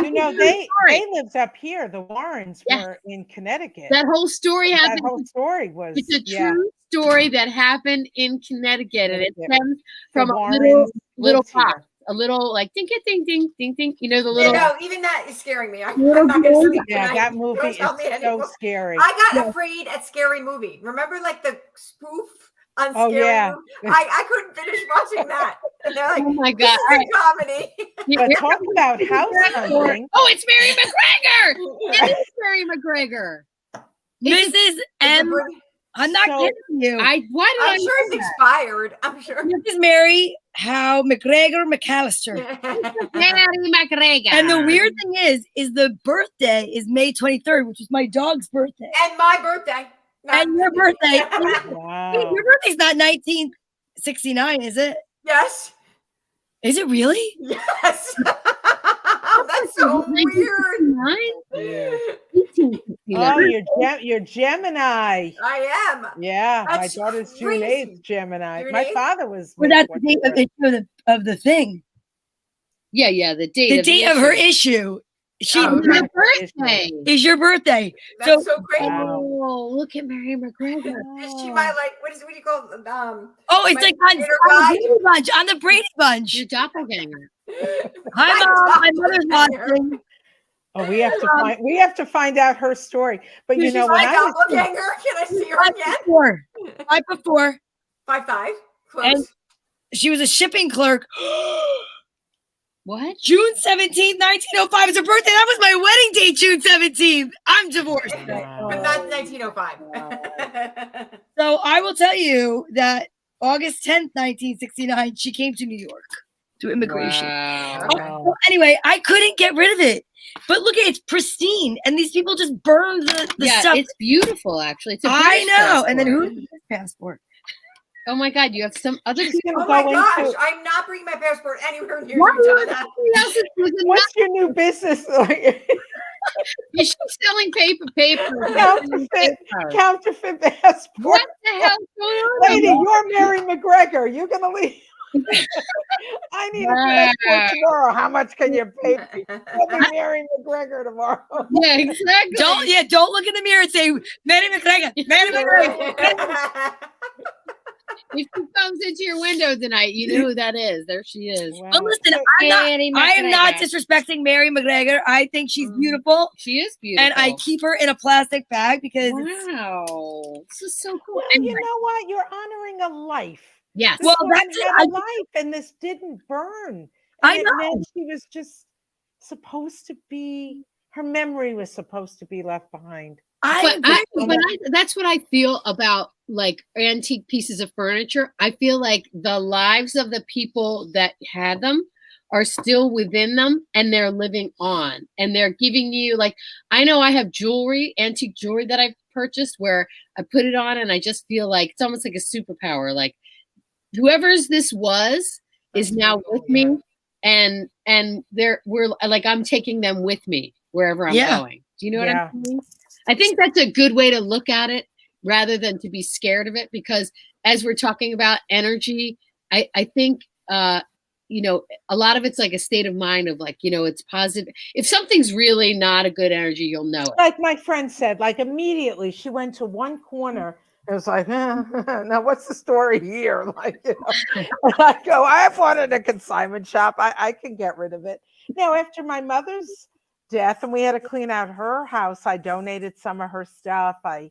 Sorry. lived up here. The Warrens were in Connecticut. That whole story That happened. whole story was It's a true story that happened in Connecticut, and it Connecticut. stems The from a Warrens little lived here. box, a little like ding ding ding ding ding. The You little. know, even that is scaring me. I'm Little not gonna sleep Yeah, tonight. that movie Don't is tell me so anymore. scary. I got afraid at Scary Movie. Remember, like the spoof on Oh, Scary yeah. Movie? I couldn't finish watching that. And they're like, Oh my this God! is a comedy. But talk about house hunting. Oh, it's Mary McGregor. It is Mary McGregor. Mrs. M. I'm not So- kidding you. Why did I? I'm sure it's expired. I'm sure. Mrs. Mary Howe McGregor McAllister. Mary McGregor. And the weird thing is the birthday is May 23rd, which is my dog's birthday. And my birthday. And your birthday. Wow. Your birthday's not 1969, is it? Yes. Is it really? Yes. That's so weird. Oh, you're Gemini. I am. Yeah, That's my daughter's June crazy. 8th, Gemini. June My 8th? father was. Well, May that's the date of 23rd. the thing. Yeah, the date. The date of her issue. She Oh, It's her okay. birthday. is your birthday. That's so crazy. Wow. Oh, look at Mary McGregor. Is she my what do you call it? Oh, it's My like on dinner the guy? Brady Bunch. On the Brady Bunch. Your doppelganger. Hi, Mom. My mother's watching. Oh, we have to find out her story. But you She's know, when my I was doppelganger. Can I see her again? 5'4". 5'5". Close. And she was a shipping clerk. What? June 17th, 1905 is her birthday. That was my wedding date, June 17th. I'm divorced. But not 1905. So I will tell you that August 10th, 1969, she came to New York to immigration. Wow. Well, anyway, I couldn't get rid of it. But look at it, it's pristine. And these people just burned the Yeah, stuff. it's beautiful, actually. It's a I British know. And then passport. who's his passport? Oh my God, you have some other She's people. gonna Oh my go gosh, into I'm not bringing my passport anywhere near What? you, Donna. what's your new business? She's selling paper. Counterfeit passport. What the hell's going on? Lady, you're Mary McGregor. You're gonna leave. I need a passport tomorrow. How much can you pay me? I'll be Mary McGregor tomorrow. Yeah, exactly. Don't look in the mirror and say, Mary McGregor, Mary McGregor. If she comes into your window tonight, you know who that is. There she is. Wow. But listen, I am not disrespecting Mary McGregor. I think she's beautiful. She is beautiful. And I keep her in a plastic bag because Wow. This is so cool. Well, you know what? You're honoring a life. Yes. This Well, woman that's it. had a life, and this didn't burn. I And it know. meant she was just supposed to be. Her memory was supposed to be left behind. I agree. That's what I feel about like antique pieces of furniture. I feel like the lives of the people that had them are still within them, and they're living on, and they're giving you like, I know I have jewelry, antique jewelry that I've purchased where I put it on and I just feel like it's almost like a superpower. Like whoever's this was is now with me, and we're like, I'm taking them with me wherever I'm going. Do you know what I'm saying? I think that's a good way to look at it rather than to be scared of it, because as we're talking about energy, I think, you know, a lot of it's like a state of mind of like, you know, it's positive. If something's really not a good energy, you'll know it. Like my friend said, like immediately she went to one corner. It was like, now what's the story here? Like, you know, and I go, I have one in a consignment shop. I can get rid of it. Now, after my mother's death and we had to clean out her house, I donated some of her stuff. I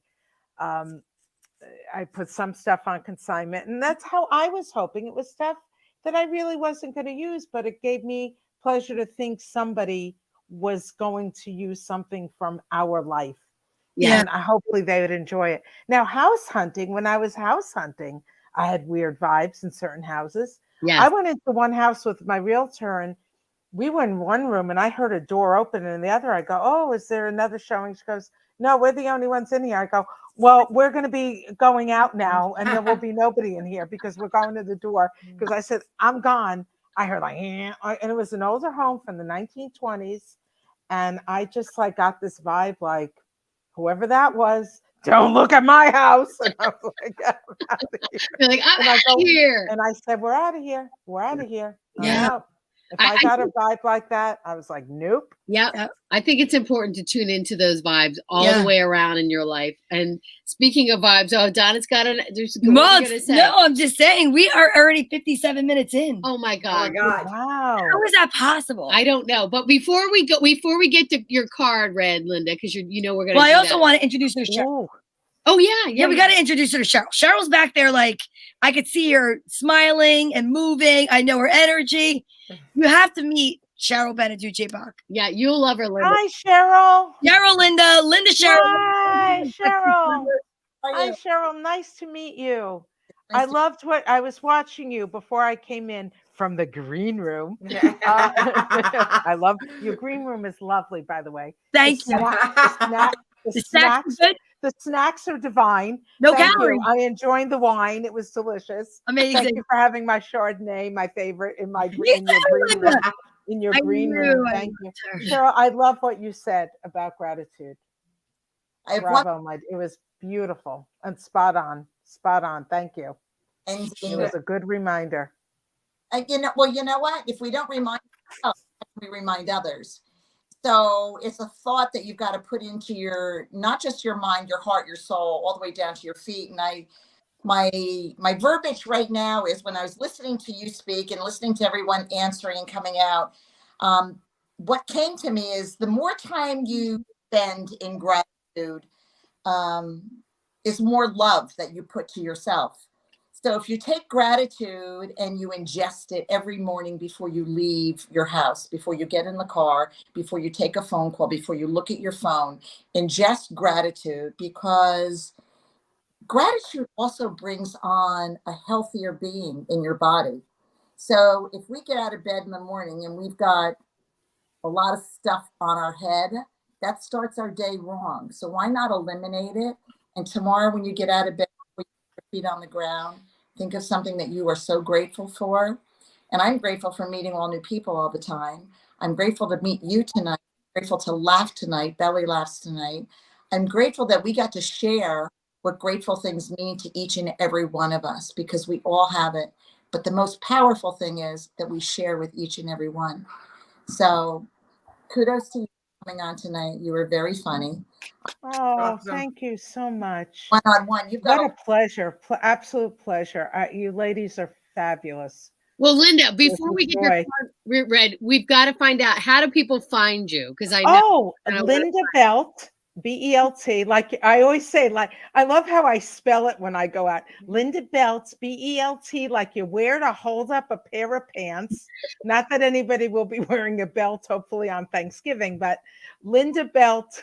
put some stuff on consignment, and that's how I was hoping. It was stuff that I really wasn't going to use, but it gave me pleasure to think somebody was going to use something from our life. Yeah. And hopefully they would enjoy it. Now, house hunting, when I was house hunting, I had weird vibes in certain houses. Yes. I went into one house with my realtor, and we were in one room and I heard a door open, and in the other I go, oh, is there another showing? She goes, no, we're the only ones in here. I go, well, we're going to be going out now, and there will be nobody in here because we're going to the door. Because I said, I'm gone. I heard like, and it was an older home from the 1920s. And I just like got this vibe, like whoever that was, don't look at my house. And I was like, I'm out of here. You're like, I'm out of here. And I said, we're out of here. We're out of here. Yeah. If I got a vibe like that, I was like, nope. Yeah. I think it's important to tune into those vibes all the way around in your life. And speaking of vibes, Donna's got an No, I'm just saying we are already 57 minutes in. Oh my God. Wow. How is that possible? I don't know. But before we get to your card read, Linda, because we're gonna I also want to introduce her to Cheryl. Ooh. Oh yeah. We got to introduce her to Cheryl. Cheryl's back there, like I could see her smiling and moving. I know her energy. You have to meet Cheryl Beneduce-Bach. Yeah, you'll love her, Linda. Hi, Cheryl. Cheryl, Linda, Cheryl. Hi, Cheryl. Hi, Cheryl. Nice to meet you. I loved what I was watching you before I came in from the green room. I love your green room is lovely, by the way. Thank you. The snacks are divine. No Thank calories. you. I enjoyed the wine. It was delicious. Amazing. Thank you for having my Chardonnay, my favorite, in your green room. In your green room. Thank you. Cheryl, I love what you said about gratitude. Bravo, it was beautiful and spot on. Spot on. Thank you. And it was a good reminder. You know what? If we don't remind ourselves, we remind others. So it's a thought that you've got to put into your, not just your mind, your heart, your soul, all the way down to your feet. And my verbiage right now is, when I was listening to you speak and listening to everyone answering and coming out, what came to me is the more time you spend in gratitude, is more love that you put to yourself. So if you take gratitude and you ingest it every morning before you leave your house, before you get in the car, before you take a phone call, before you look at your phone, ingest gratitude, because gratitude also brings on a healthier being in your body. So if we get out of bed in the morning and we've got a lot of stuff on our head, that starts our day wrong. So why not eliminate it? And tomorrow when you get out of bed, put your feet on the ground, think of something that you are so grateful for. And I'm grateful for meeting all new people all the time. I'm grateful to meet you tonight. I'm grateful to laugh tonight, belly laughs tonight. I'm grateful that we got to share what grateful things mean to each and every one of us, because we all have it. But the most powerful thing is that we share with each and every one. So kudos to you for coming on tonight. You were very funny. Oh, thank you so much. One-on-one. What a pleasure. Absolute pleasure. You ladies are fabulous. Well, Linda, before we get your card read, we've got to find out, how do people find you? Because I know. Linda Belt. BELT, like I always say, like I love how I spell it when I go out. Linda Belts, BELT, like you wear to hold up a pair of pants. Not that anybody will be wearing a belt, hopefully on Thanksgiving, but Linda Belt,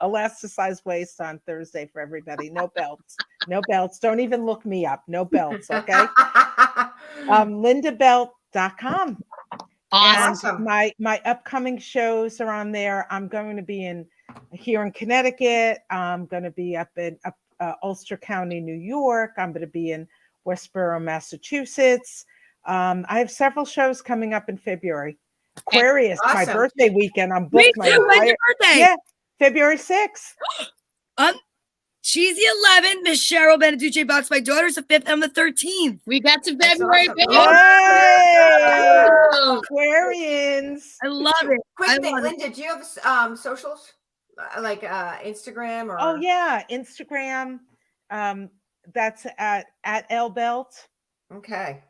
elasticized waist on Thursday for everybody. No belts, no belts. Don't even look me up. No belts, okay? LindaBelt.com. Awesome. And my upcoming shows are on there. I'm going to be here in Connecticut. I'm going to be up in Ulster County, New York. I'm going to be in Westborough, Massachusetts. I have several shows coming up in February. Aquarius, my birthday weekend. I'm booked. Me too. When's your birthday? Yeah, February 6th. She's the 11th, Miss Cheryl Beneduce Box. My daughter's the 5th. I'm the 13th. We got to February. Awesome. Hey, Aquarians. I love it. Quick thing, Linda, do you have socials like Instagram or? Oh yeah, Instagram. That's at LBelt. Okay.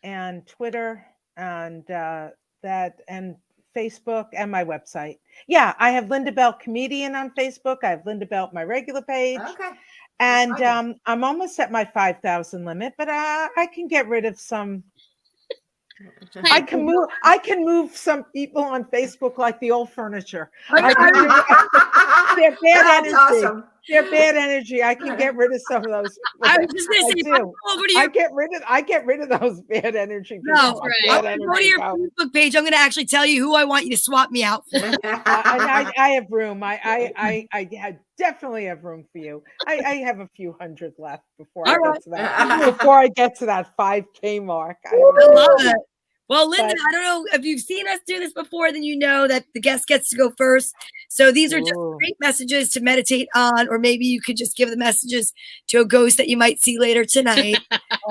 And Twitter and and Facebook and my website. Yeah, I have Linda Belt Comedian on Facebook. I have Linda Belt, my regular page. Okay. And I'm almost at my 5,000 limit, but I can get rid of some. I can move some people on Facebook like the old furniture. They're bad energy. Awesome. They're bad energy. I can get rid of some of those. I was just going to say, I get rid of those bad energy people. No, right. Go to your Facebook page. I'm going to actually tell you who I want you to swap me out for. I have room. I definitely have room for you. I have a few hundred left before I get to that 5K mark. I love it. Well, Linda, I don't know if you've seen us do this before, then you know that the guest gets to go first. So these are just great messages to meditate on, or maybe you could just give the messages to a ghost that you might see later tonight.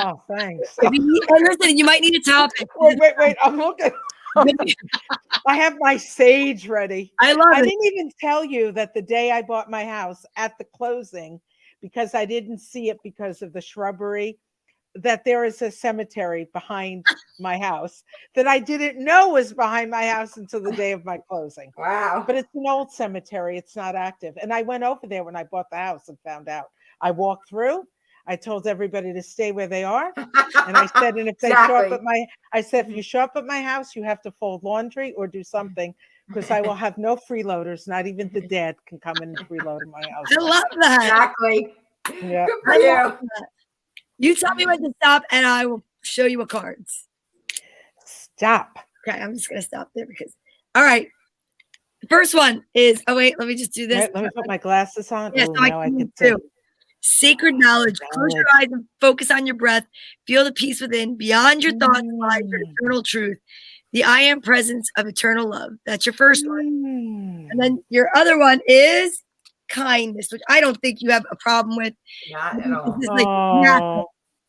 Oh, thanks. Listen, you might need a topic. Wait. I'm looking. I have my sage ready. I didn't even tell you that the day I bought my house at the closing, because I didn't see it because of the shrubbery, that there is a cemetery behind my house that I didn't know was behind my house until the day of my closing. Wow. But it's an old cemetery. It's not active. And I went over there when I bought the house and found out. I walked through. I told everybody to stay where they are. And I said, and if they show up if you show up at my house, you have to fold laundry or do something, because I will have no freeloaders. Not even the dead can come in and freeload in my house. I love that. Exactly. Yeah. Good for you. You tell me when to stop, and I will show you what cards. Stop. Okay, I'm just going to stop there because, all right. The first one is, let me just do this. Right, let me put my glasses on. Yes, yeah, so I can too. Sacred knowledge. Close your eyes and focus on your breath. Feel the peace within. Beyond your thoughts lies your eternal truth. The I am presence of eternal love. That's your first one. And then your other one is kindness, which I don't think you have a problem with. Not at all. Like,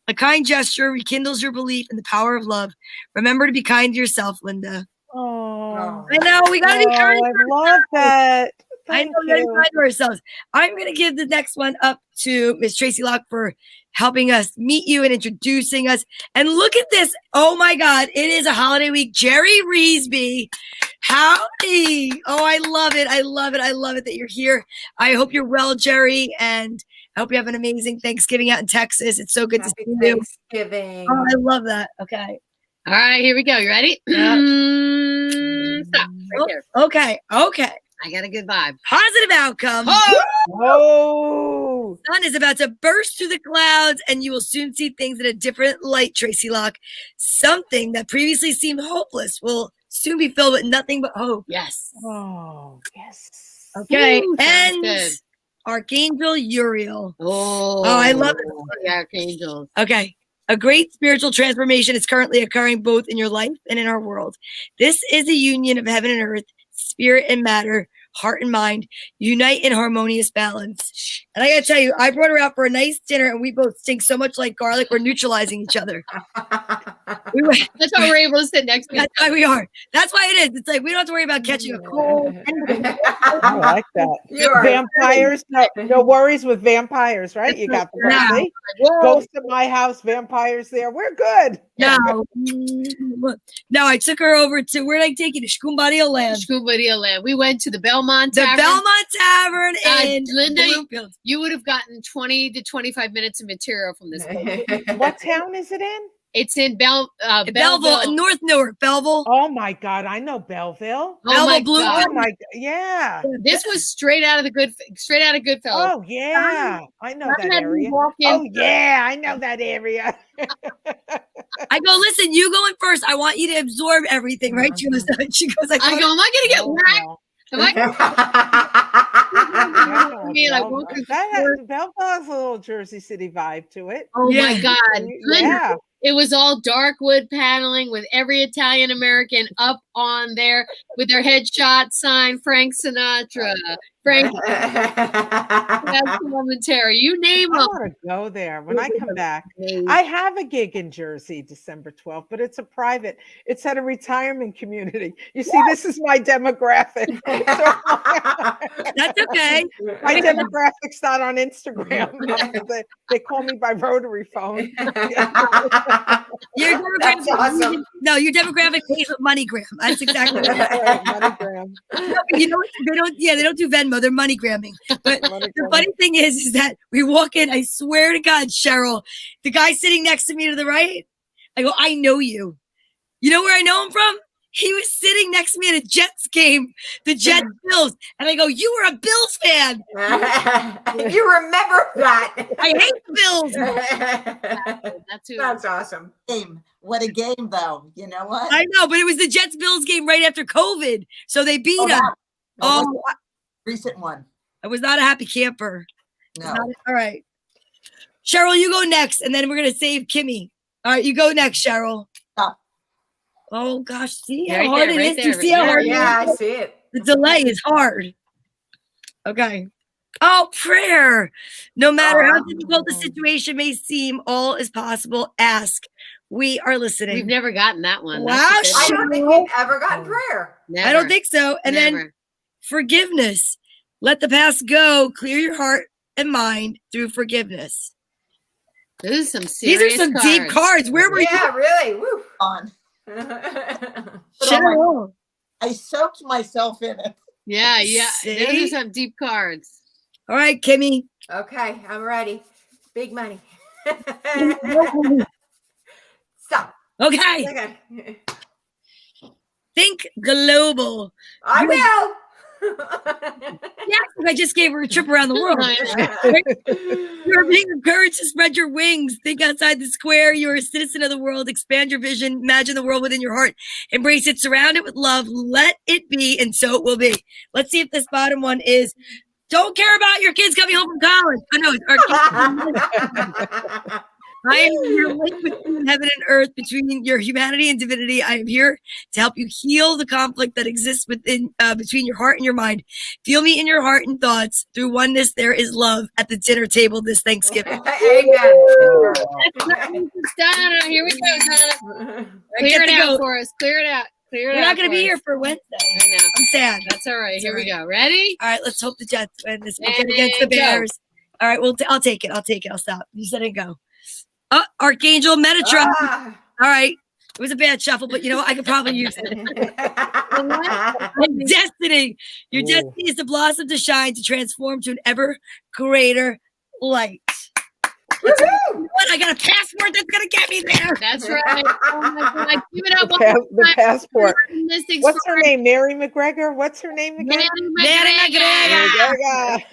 a kind gesture rekindles your belief in the power of love. Remember to be kind to yourself, Linda. Oh, I know we gotta be kind. I love that. I know we gotta be kind to ourselves. I'm gonna give the next one up to Miss Tracy Locke for helping us meet you and introducing us. And look at this. Oh my God, it is a holiday week. Jerry Reesby. Howdy. Oh, I love it. I love it. I love it that you're here. I hope you're well, Jerry, and I hope you have an amazing Thanksgiving out in Texas. It's so good to see you. Thanksgiving. Oh, I love that. Okay. All right, here we go. You ready? Stop. Right there. Okay. I got a good vibe. Positive outcome. Oh. Sun is about to burst through the clouds, and you will soon see things in a different light, Tracy Locke. Something that previously seemed hopeless will soon be filled with nothing but hope. Yes. Oh, yes. Okay. Ooh, and good. Archangel Uriel. Oh, I love it. The archangels. Okay. A great spiritual transformation is currently occurring both in your life and in our world. This is a union of heaven and earth, spirit and matter, heart and mind, unite in harmonious balance. And I gotta tell you, I brought her out for a nice dinner, and we both stink so much like garlic, we're neutralizing each other. That's why we're able to sit next to each That's why we are. That's why it is. It's like we don't have to worry about catching a cold. I like that. Vampires, no worries with vampires, right? You got the ghost of my house, vampires there. We're good. No, I took her over to, where did I take you? To Shkumbadia Land. Shkumbadia Land. We went to the Bell Belmont The Tavern. Belmont Tavern in Linda, Bloomfield. you would have gotten 20 to 25 minutes of material from this book. What town is it in? It's in Belleville, North Newark, Belleville. Oh my God, I know Belleville. Oh my Belleville, God. Oh my, yeah. This was straight out of Goodfellas. Oh yeah, I know that had me area. walk in Oh yeah, I know that area. I go, listen, you go in first. I want you to absorb everything, right? She goes, like, I go, am I going to get Oh, whacked? no. Am I Belleville has a little Jersey City vibe to it. Oh Yeah. my God. Linda, Yeah. it was all dark wood paneling with every Italian American up on there with their headshot sign, Frank Sinatra, Frank Commentary, you name I them. want to go there when I come back. I have a gig in Jersey, December 12th, but it's a private. It's at a retirement community. You see, this is my demographic. that's okay. My demographic's not on Instagram. They call me by rotary phone. Your demographic, That's awesome. No, your demographic pays with MoneyGram. That's exactly right. Right, MoneyGram. You know, they don't do Venmo. They're MoneyGramming. But the funny thing is that we walk in. I swear to God, Cheryl, the guy sitting next to me to the right. I go, I know you. You know where I know him from? He was sitting next to me at a Jets game, the Jets Bills, and I go, you were a Bills fan. You remember that? I hate the Bills. That's awesome. Game. What a game, though. You know what? I know, but it was the Jets Bills game right after COVID, so they beat us. Oh, Recent one. I was not a happy camper. No. All right. Cheryl, you go next, and then we're going to save Kimmy. All right, you go next, Cheryl. Stop. Oh, gosh. See how Right hard there, it right is? there, You see how right hard Yeah, it I is? see it. The delay is hard. Okay. Oh, prayer. No matter how difficult the situation may seem, all is possible. Ask. We are listening. We've never gotten that one. Wow, That's a I good don't one. think we've ever gotten prayer. I don't think so. And then Never. forgiveness. Let the past go. Clear your heart and mind through forgiveness. Those are some These serious are some deep cards. Where were Yeah, really. Woo. On. Cheryl? I soaked myself in it. Yeah, yeah. Those See? are some deep cards. All right, Kimmy. Okay, I'm ready. Big money. Stop. Okay. Okay. Think global. I will. Yes, I just gave her a trip around the world. You're being encouraged to spread your wings. Think outside the square. You're a citizen of the world. Expand your vision. Imagine the world within your heart. Embrace it. Surround it with love. Let it be, and so it will be. Let's see if this bottom one is. Don't care about your kids coming home from college. I know. I am your link between heaven and earth, between your humanity and divinity. I am here to help you heal the conflict that exists within between your heart and your mind. Feel me in your heart and thoughts. Through oneness, there is love at the dinner table this Thanksgiving. Amen. Donna, here we go, Donna. Clear it out for us. Clear it out. Clear it We're out. not going to be for here us. for Wednesday. I know. I'm sad. That's all right. That's Here all we go. Ready? All right, let's hope the Jets win this And weekend against the go. Bears. All right, well, I'll take it. I'll stop. You said it. Go. Archangel Metatron. Ah. All right. It was a bad shuffle, but you know what? I could probably use it. And destiny. Your destiny is to blossom, to shine, to transform to an ever greater light. What? I got a passport that's going to get me there. That's right. Oh my God. Give it up. The passport. Mystics What's for her name? Mary McGregor? What's her name again? Mary McGregor.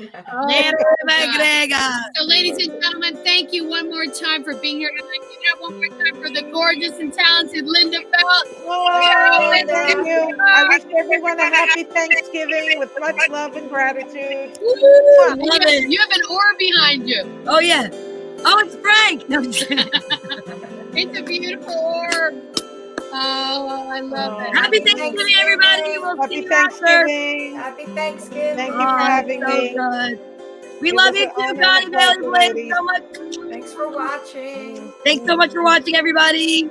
Mary McGregor. So, ladies and gentlemen, thank you one more time for being here tonight. Give it up one more time for the gorgeous and talented Linda Belt. Oh, thank you. I wish everyone a happy Thanksgiving with much love and gratitude. Love it. You have an orb behind you. Oh, yeah. Oh, it's Frank. No, I'm just kidding. It's a beautiful orb. Oh, I love it. Happy Thanksgiving, everybody. We'll see Happy you after. Thanksgiving. Happy Thanksgiving. Thank you for having so me. good. We It love was you an too, honor God. and a pleasure, Thanks ladies. so much. Thanks for watching. Thanks so much for watching, everybody.